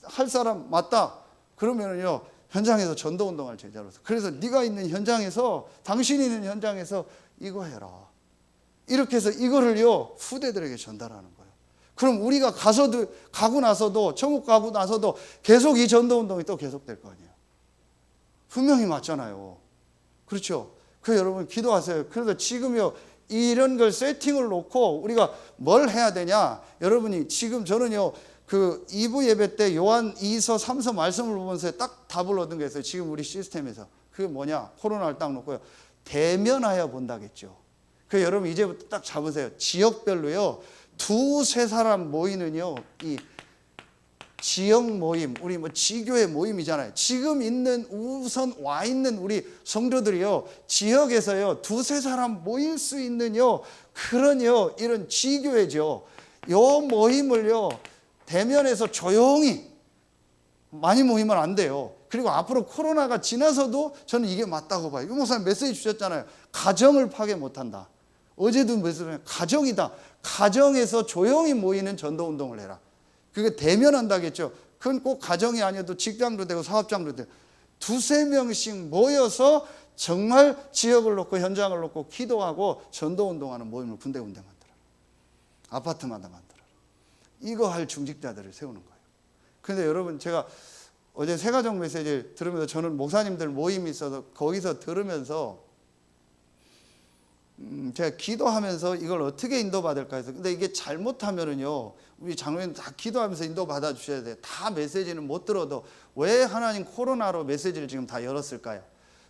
할 사람 맞다. 그러면은요 현장에서 전도운동할 제자로서. 그래서 네가 있는 현장에서 당신이 있는 현장에서 이거 해라. 이렇게 해서 이거를요 후대들에게 전달하는 거예요. 그럼 우리가 가고 나서도 천국 가고 나서도 계속 이 전도운동이 또 계속될 거 아니에요. 분명히 맞잖아요. 그렇죠? 그래서 여러분 기도하세요. 그래서 지금요 이런 걸 세팅을 놓고 우리가 뭘 해야 되냐? 여러분이 지금 저는요 그 2부 예배 때 요한 2서 3서 말씀을 보면서 딱 답을 얻은 게 있어요. 지금 우리 시스템에서. 그게 뭐냐? 코로나를 딱 놓고요. 대면하여 본다겠죠. 그 여러분 이제부터 딱 잡으세요. 지역별로요. 2-3 사람 모이는요. 이 지역 모임, 우리 뭐 지교회 모임이잖아요. 지금 있는 우선 와 있는 우리 성도들이요 지역에서요 2-3 사람 모일 수 있는요 그런요 이런 지교회죠. 요 모임을요 대면에서 조용히 많이 모이면 안 돼요. 그리고 앞으로 코로나가 지나서도 저는 이게 맞다고 봐요. 유 목사님 메시지 주셨잖아요. 가정을 파괴 못한다. 어제도 메시지 가정이다. 가정에서 조용히 모이는 전도운동을 해라. 그게 대면한다겠죠. 그건 꼭 가정이 아니어도 직장도 되고 사업장도 되고 2-3 명씩 모여서 정말 지역을 놓고 현장을 놓고 기도하고 전도운동하는 모임을 군데군데 만들어라. 아파트마다 만들어라. 이거 할 중직자들을 세우는 거예요. 그런데 여러분 제가 어제 새가정 메시지를 들으면서 저는 목사님들 모임이 있어서 거기서 들으면서 제가 기도하면서 이걸 어떻게 인도받을까 해서 근데 이게 잘못하면은요 우리 장로님 다 기도하면서 인도받아 주셔야 돼요. 다 메시지는 못 들어도 왜 하나님 코로나로 메시지를 지금 다 열었을까요?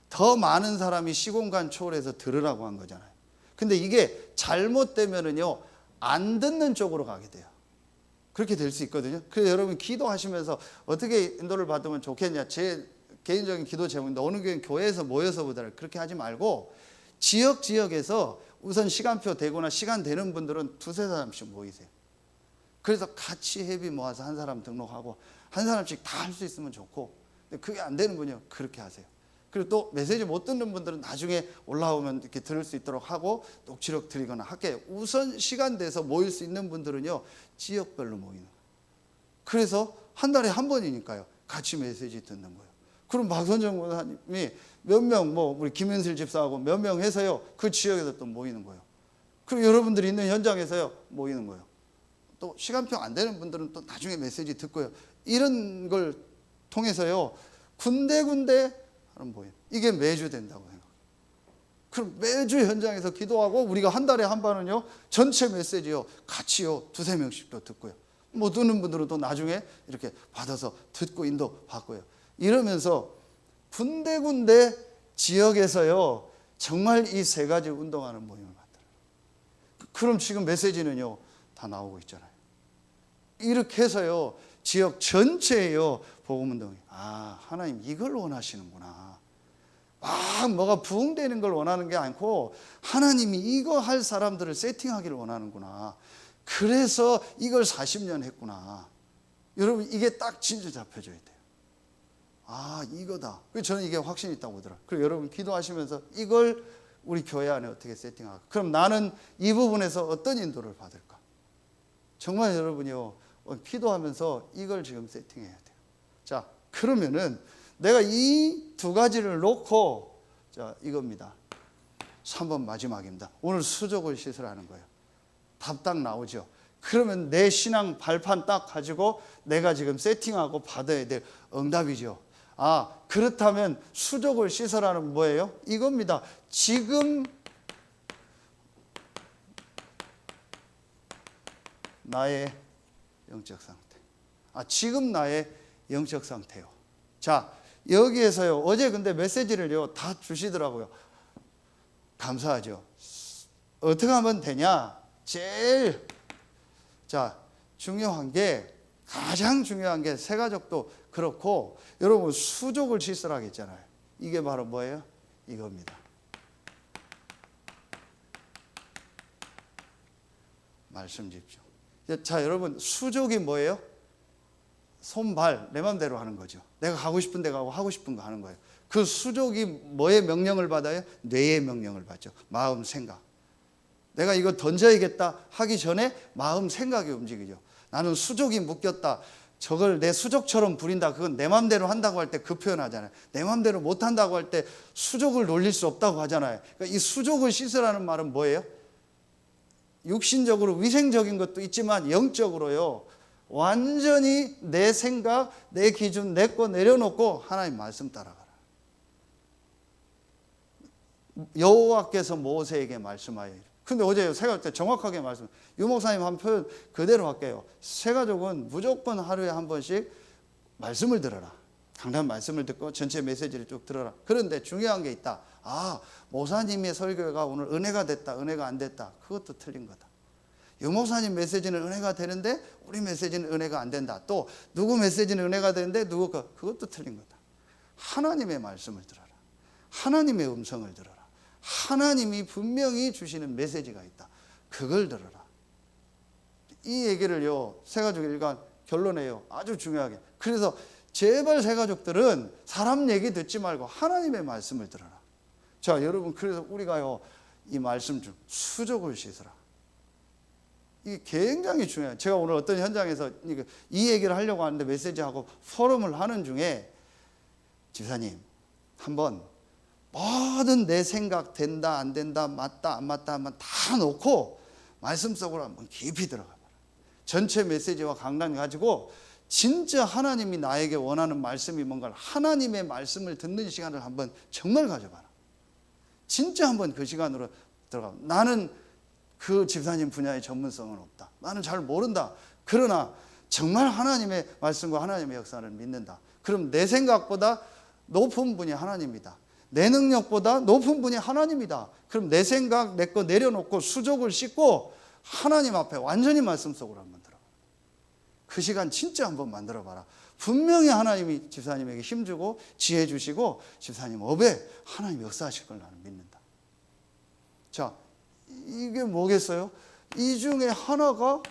더 많은 사람이 시공간 초월해서 들으라고 한 거잖아요. 근데 이게 잘못되면은요 안 듣는 쪽으로 가게 돼요. 그렇게 될 수 있거든요. 그래서 여러분 기도하시면서 어떻게 인도를 받으면 좋겠냐. 제 개인적인 기도 제목인데 어느 교회에서 모여서 보더라. 그렇게 하지 말고 지역에서 우선 시간표 되거나 시간 되는 분들은 2-3 사람씩 모이세요. 그래서 같이 회비 모아서 한 사람 등록하고 한 사람씩 다 할 수 있으면 좋고 근데 그게 안 되는군요. 그렇게 하세요. 그리고 또 메시지 못 듣는 분들은 나중에 올라오면 이렇게 들을 수 있도록 하고 녹취록 드리거나 할게요. 우선 시간 돼서 모일 수 있는 분들은요 지역별로 모이는 거예요. 그래서 한 달에 한 번이니까요 같이 메시지 듣는 거예요. 그럼 박선정 목사님이 몇 명, 우리 김현슬 집사하고 몇 명 해서요 그 지역에서 또 모이는 거예요. 그리고 여러분들이 있는 현장에서요 모이는 거예요. 또 시간표 안 되는 분들은 또 나중에 메시지 듣고요. 이런 걸 통해서요 군데군데 하는 모임. 이게 매주 된다고 생각해요. 그럼 매주 현장에서 기도하고 우리가 한 달에 한 번은요 전체 메시지요 같이요 2-3 명씩 또 듣고요. 못 듣는 분들은 또 나중에 이렇게 받아서 듣고 인도 받고요. 이러면서 군데군데 지역에서요 정말 이 3가지 운동하는 모임을 만들어요. 그럼 지금 메시지는요 다 나오고 있잖아요. 이렇게 해서요 지역 전체에요 복음운동이 하나님 이걸 원하시는구나. 막 뭐가 부흥되는 걸 원하는 게 아니고 하나님이 이거 할 사람들을 세팅하기를 원하는구나. 그래서 이걸 40년 했구나. 여러분 이게 딱 진짜 잡혀져야 돼요. 이거다. 저는 이게 확신이 있다고 보더라고요. 그리고 여러분 기도하시면서 이걸 우리 교회 안에 어떻게 세팅할까? 그럼 나는 이 부분에서 어떤 인도를 받을까? 정말 여러분이요 기도하면서 이걸 지금 세팅해야 돼요. 자, 그러면은 내가 이 2가지를 놓고 자, 이겁니다. 3번 마지막입니다. 오늘 수족을 씻으라는 거예요. 답 딱 나오죠. 그러면 내 신앙 발판 딱 가지고 내가 지금 세팅하고 받아야 될 응답이죠. 아, 그렇다면 수족을 씻으라는 뭐예요? 이겁니다. 지금 나의 영적 상태. 지금 나의 영적 상태요. 자, 여기에서요. 어제 근데 메시지를요 다 주시더라고요. 감사하죠. 어떻게 하면 되냐? 제일 중요한 게, 가장 중요한 게, 세가족도 그렇고 여러분 수족을 씻으라고 했잖아요. 이게 바로 뭐예요? 이겁니다. 말씀 집중. 자, 여러분 수족이 뭐예요? 손발 내 맘대로 하는 거죠. 내가 가고 싶은 데 가고 하고 싶은 거 하는 거예요. 그 수족이 뭐의 명령을 받아요? 뇌의 명령을 받죠. 마음, 생각. 내가 이거 던져야겠다 하기 전에 마음, 생각이 움직이죠. 나는 수족이 묶였다. 저걸 내 수족처럼 부린다. 그건 내 맘대로 한다고 할 때 그 표현 하잖아요. 내 맘대로 못 한다고 할 때 수족을 놀릴 수 없다고 하잖아요. 그러니까 이 수족을 씻으라는 말은 뭐예요? 육신적으로 위생적인 것도 있지만 영적으로요. 완전히 내 생각, 내 기준, 내 거 내려놓고 하나님 말씀 따라가라. 여호와께서 모세에게 말씀하여. 근데 어제 새가족 때 정확하게 말씀. 유 목사님 한 표현 그대로 할게요. 새가족은 무조건 하루에 한 번씩 말씀을 들어라. 강단 말씀을 듣고 전체 메시지를 쭉 들어라. 그런데 중요한 게 있다. 목사님의 설교가 오늘 은혜가 됐다, 은혜가 안 됐다. 그것도 틀린 거다. 유 목사님 메시지는 은혜가 되는데 우리 메시지는 은혜가 안 된다. 또 누구 메시지는 은혜가 되는데 그것도 틀린 거다. 하나님의 말씀을 들어라. 하나님의 음성을 들어라. 하나님이 분명히 주시는 메시지가 있다. 그걸 들어라. 이 얘기를요, 새가족 일간 결론해요. 아주 중요하게. 그래서 제발 새가족들은 사람 얘기 듣지 말고 하나님의 말씀을 들어라. 자, 여러분, 그래서 우리가요, 이 말씀 중 수족을 씻으라. 이게 굉장히 중요해요. 제가 오늘 어떤 현장에서 이 얘기를 하려고 하는데 메시지하고 포럼을 하는 중에 집사님, 한번 모든 내 생각 된다 안 된다 맞다 안 맞다 하면 다 놓고 말씀 속으로 한번 깊이 들어가 봐라. 전체 메시지와 강단 가지고 진짜 하나님이 나에게 원하는 말씀이 뭔가, 하나님의 말씀을 듣는 시간을 한번 정말 가져봐라. 진짜 한번 그 시간으로 들어가. 나는 그 집사님 분야의 전문성은 없다. 나는 잘 모른다. 그러나 정말 하나님의 말씀과 하나님의 역사를 믿는다. 그럼 내 생각보다 높은 분이 하나님이다. 내 능력보다 높은 분이 하나님이다. 그럼 내 생각, 내 거 내려놓고 수족을 씻고 하나님 앞에 완전히 말씀 속으로 한번 들어가. 그 시간 진짜 한번 만들어봐라. 분명히 하나님이 집사님에게 힘주고 지혜 주시고 집사님 업에 하나님 역사하실 걸 나는 믿는다. 자, 이게 뭐겠어요? 이 중에 하나가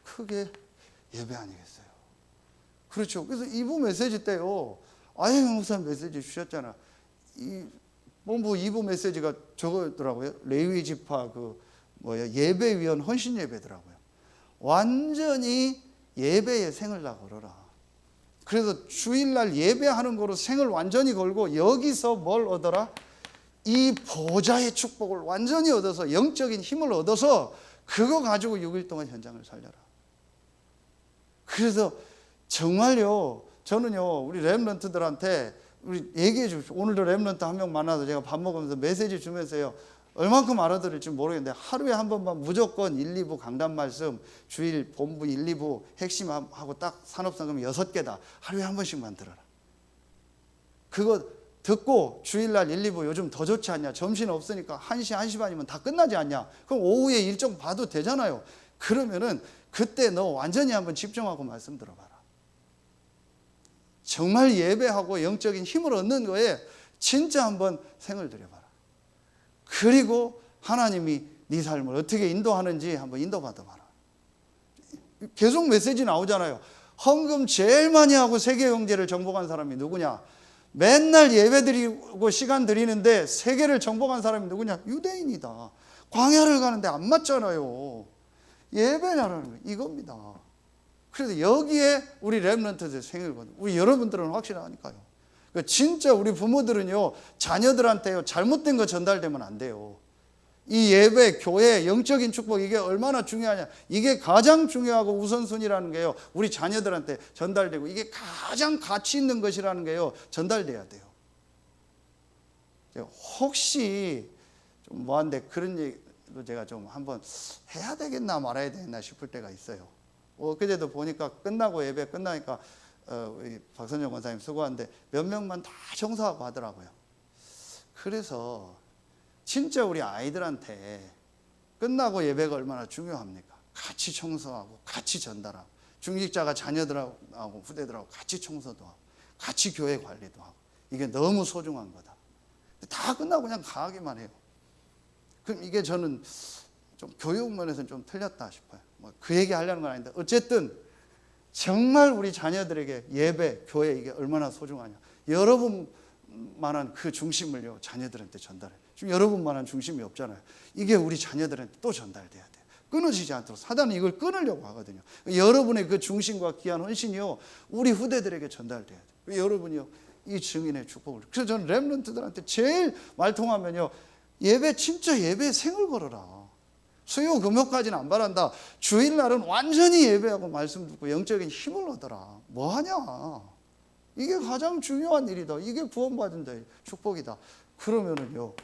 크게 예배 아니겠어요? 그렇죠. 그래서 2부 메시지 때요, 아영 목사님 메시지 주셨잖아. 이 본부 2부 메시지가 저거더라고요. 레위 지파 예배위원 헌신 예배더라고요. 완전히 예배에 생을 다 걸어라. 그래서 주일날 예배하는 거로 생을 완전히 걸고 여기서 뭘 얻어라? 이 보좌의 축복을 완전히 얻어서 영적인 힘을 얻어서 그거 가지고 6일 동안 현장을 살려라. 그래서 정말요, 저는요, 우리 렘넌트들한테 우리 얘기해 주십시오. 오늘도 렘넌트 한 명 만나서 제가 밥 먹으면서 메시지 주면서요, 얼만큼 알아들을지 모르겠는데 하루에 한 번만 무조건 1, 2부 강단 말씀, 주일 본부 1, 2부 핵심하고 딱 산업상금 6개다. 하루에 한 번씩만 들어라. 그거 듣고 주일날 1, 2부 요즘 더 좋지 않냐? 점심 없으니까 1시, 1시 반이면 다 끝나지 않냐? 그럼 오후에 일정 봐도 되잖아요. 그러면은 그때 너 완전히 한번 집중하고 말씀 들어봐라. 정말 예배하고 영적인 힘을 얻는 거에 진짜 한번 생을 들여봐라. 그리고 하나님이 네 삶을 어떻게 인도하는지 한번 인도받아 봐라. 계속 메시지 나오잖아요. 헌금 제일 많이 하고 세계 경제를 정복한 사람이 누구냐? 맨날 예배 드리고 시간 드리는데 세계를 정복한 사람이 누구냐? 유대인이다. 광야를 가는데 안 맞잖아요. 예배냐라는 거 이겁니다. 그래서 여기에 우리 렘넌트들 생일거든. 우리 여러분들은 확실하니까요. 진짜 우리 부모들은요, 자녀들한테요, 잘못된 거 전달되면 안 돼요. 이 예배, 교회, 영적인 축복, 이게 얼마나 중요하냐. 이게 가장 중요하고 우선순위라는 게요, 우리 자녀들한테 전달되고, 이게 가장 가치 있는 것이라는 게요, 전달돼야 돼요. 혹시 좀 뭐한데 그런 얘기도 제가 좀 한번 해야 되겠나 말아야 되겠나 싶을 때가 있어요. 그제도 보니까 끝나고 예배 끝나니까 우리 박선정 권사님 수고하는데 몇 명만 다 청소하고 하더라고요. 그래서 진짜 우리 아이들한테 끝나고 예배가 얼마나 중요합니까? 같이 청소하고 같이 전달하고, 중직자가 자녀들하고 후대들하고 같이 청소도 하고 같이 교회 관리도 하고, 이게 너무 소중한 거다. 다 끝나고 그냥 가기만 해요. 그럼 이게 저는 좀 교육 면에서는 좀 틀렸다 싶어요. 그 얘기 하려는 건 아닌데, 어쨌든 정말 우리 자녀들에게 예배, 교회, 이게 얼마나 소중하냐. 여러분만한 그 중심을요, 자녀들한테 전달해요. 지금 여러분만한 중심이 없잖아요. 이게 우리 자녀들한테 또 전달돼야 돼요. 끊어지지 않도록 사단은 이걸 끊으려고 하거든요. 여러분의 그 중심과 귀한 헌신이요, 우리 후대들에게 전달돼야 돼요. 여러분이요, 이 증인의 축복을. 그래서 저는 렘넌트들한테 제일 말통하면요, 예배, 진짜 예배에 생을 걸어라. 수요 금요까지는 안 바란다. 주일날은 완전히 예배하고 말씀 듣고 영적인 힘을 얻어라. 뭐하냐. 이게 가장 중요한 일이다. 이게 구원받은 자의 축복이다. 그러면은요,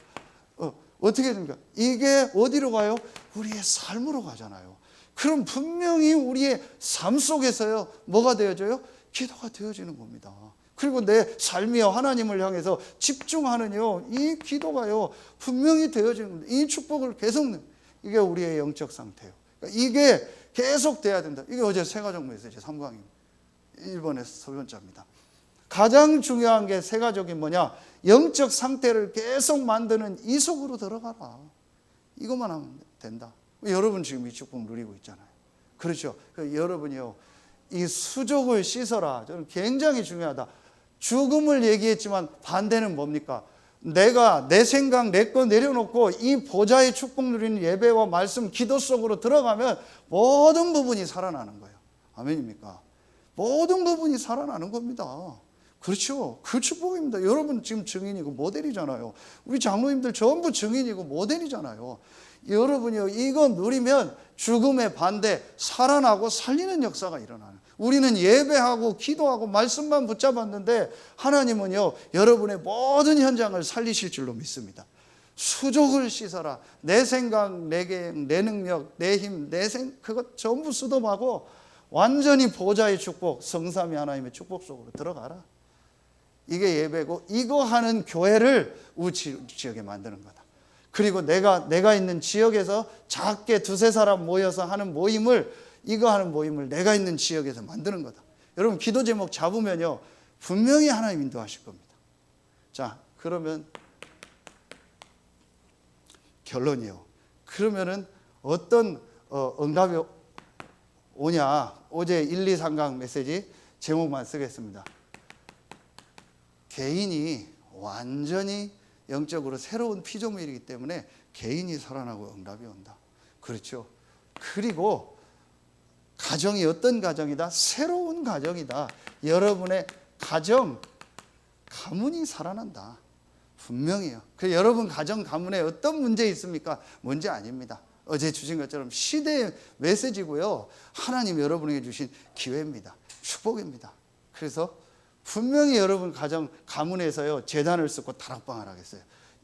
어떻게 됩니까? 이게 어디로 가요? 우리의 삶으로 가잖아요. 그럼 분명히 우리의 삶 속에서요, 뭐가 되어져요? 기도가 되어지는 겁니다. 그리고 내 삶이요, 하나님을 향해서 집중하는요, 이 기도가요, 분명히 되어지는 겁니다. 이 축복을 계속, 이게 우리의 영적 상태예요. 그러니까 이게 계속 돼야 된다. 이게 어제 세가족 메시지 3강입니다. 1번에서 세 번째입니다. 가장 중요한 게 세가족이 뭐냐? 영적 상태를 계속 만드는 이 속으로 들어가라. 이것만 하면 된다. 여러분 지금 이 축복 누리고 있잖아요. 그렇죠? 여러분이요, 이 수족을 씻어라. 저는 굉장히 중요하다. 죽음을 얘기했지만 반대는 뭡니까? 내가 내 생각, 내 거 내려놓고 이 보좌의 축복 누리는 예배와 말씀, 기도 속으로 들어가면 모든 부분이 살아나는 거예요. 아멘입니까? 모든 부분이 살아나는 겁니다. 그렇죠. 그 축복입니다. 여러분 지금 증인이고 모델이잖아요. 우리 장로님들 전부 증인이고 모델이잖아요. 여러분이요, 이거 누리면 죽음의 반대, 살아나고 살리는 역사가 일어나는. 우리는 예배하고 기도하고 말씀만 붙잡았는데 하나님은요, 여러분의 모든 현장을 살리실 줄로 믿습니다. 수족을 씻어라. 내 생각, 내 계획, 내 능력, 내 힘, 그것 전부 수dom하고 완전히 보좌의 축복, 성삼위 하나님의 축복 속으로 들어가라. 이게 예배고, 이거 하는 교회를 우리 지역에 만드는 거다. 그리고 내가 있는 지역에서 작게 두세 사람 모여서 하는 모임을, 이거 하는 모임을 내가 있는 지역에서 만드는 거다. 여러분 기도 제목 잡으면요, 분명히 하나님 인도하실 겁니다. 자, 그러면 결론이요. 그러면은 어떤 응답이 오냐. 어제 1, 2, 3강 메시지 제목만 쓰겠습니다. 개인이 완전히 영적으로 새로운 피조물이기 때문에 개인이 살아나고 응답이 온다. 그렇죠. 그리고 가정이 어떤 가정이다? 새로운 가정이다. 여러분의 가정, 가문이 살아난다. 분명해요. 그 여러분 가정, 가문에 어떤 문제 있습니까? 문제 아닙니다. 어제 주신 것처럼 시대의 메시지고요, 하나님 여러분에게 주신 기회입니다. 축복입니다. 그래서 분명히 여러분 가정, 가문에서요, 재단을 쓰고 다락방을 하겠어요.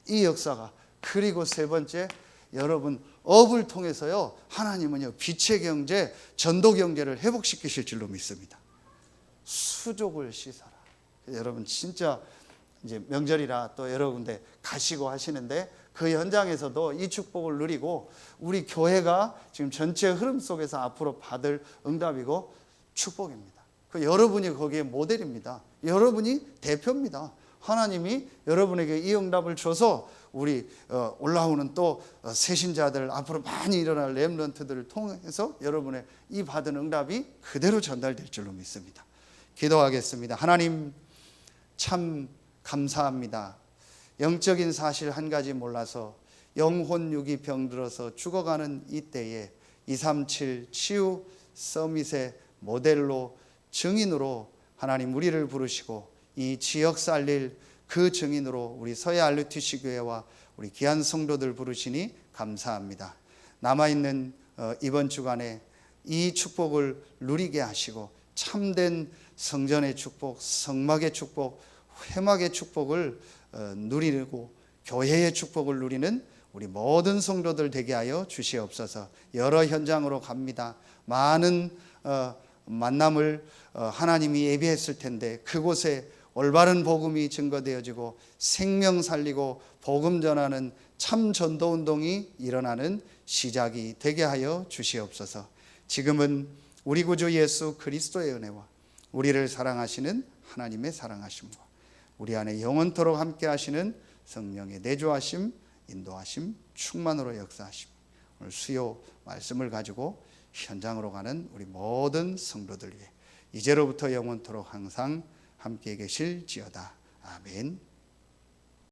이 역사가. 그리고 세 번째, 여러분 업을 통해서요, 하나님은요, 빛의 경제, 전도 경제를 회복시키실 줄로 믿습니다. 수족을 씻어라. 여러분 진짜 이제 명절이라 또 여러 군데 가시고 하시는데, 그 현장에서도 이 축복을 누리고, 우리 교회가 지금 전체 흐름 속에서 앞으로 받을 응답이고 축복입니다. 그 여러분이 거기에 모델입니다. 여러분이 대표입니다. 하나님이 여러분에게 이 응답을 줘서 우리 올라오는 또 새신자들, 앞으로 많이 일어날 렘넌트들을 통해서 여러분의 이 받은 응답이 그대로 전달될 줄로 믿습니다. 기도하겠습니다. 하나님 참 감사합니다. 영적인 사실 한 가지 몰라서 영혼 육이 병들어서 죽어가는 이때에 237 치유 서밋의 모델로, 증인으로 하나님 우리를 부르시고 이 지역 살릴 그 증인으로 우리 서해 RUTC 교회와 우리 귀한 성도들 부르시니 감사합니다. 남아있는 이번 주간에 이 축복을 누리게 하시고 참된 성전의 축복, 성막의 축복, 회막의 축복을 누리고 교회의 축복을 누리는 우리 모든 성도들 되게 하여 주시옵소서. 여러 현장으로 갑니다. 많은 만남을 하나님이 예비했을 텐데 그곳에 올바른 복음이 증거되어지고 생명 살리고 복음 전하는 참 전도운동이 일어나는 시작이 되게 하여 주시옵소서. 지금은 우리 구주 예수 그리스도의 은혜와 우리를 사랑하시는 하나님의 사랑하심과 우리 안에 영원토록 함께 하시는 성령의 내주하심, 인도하심, 충만으로 역사하심, 오늘 수요 말씀을 가지고 현장으로 가는 우리 모든 성도들 위해 이제로부터 영원토록 항상 함께 계실지어다. 아멘.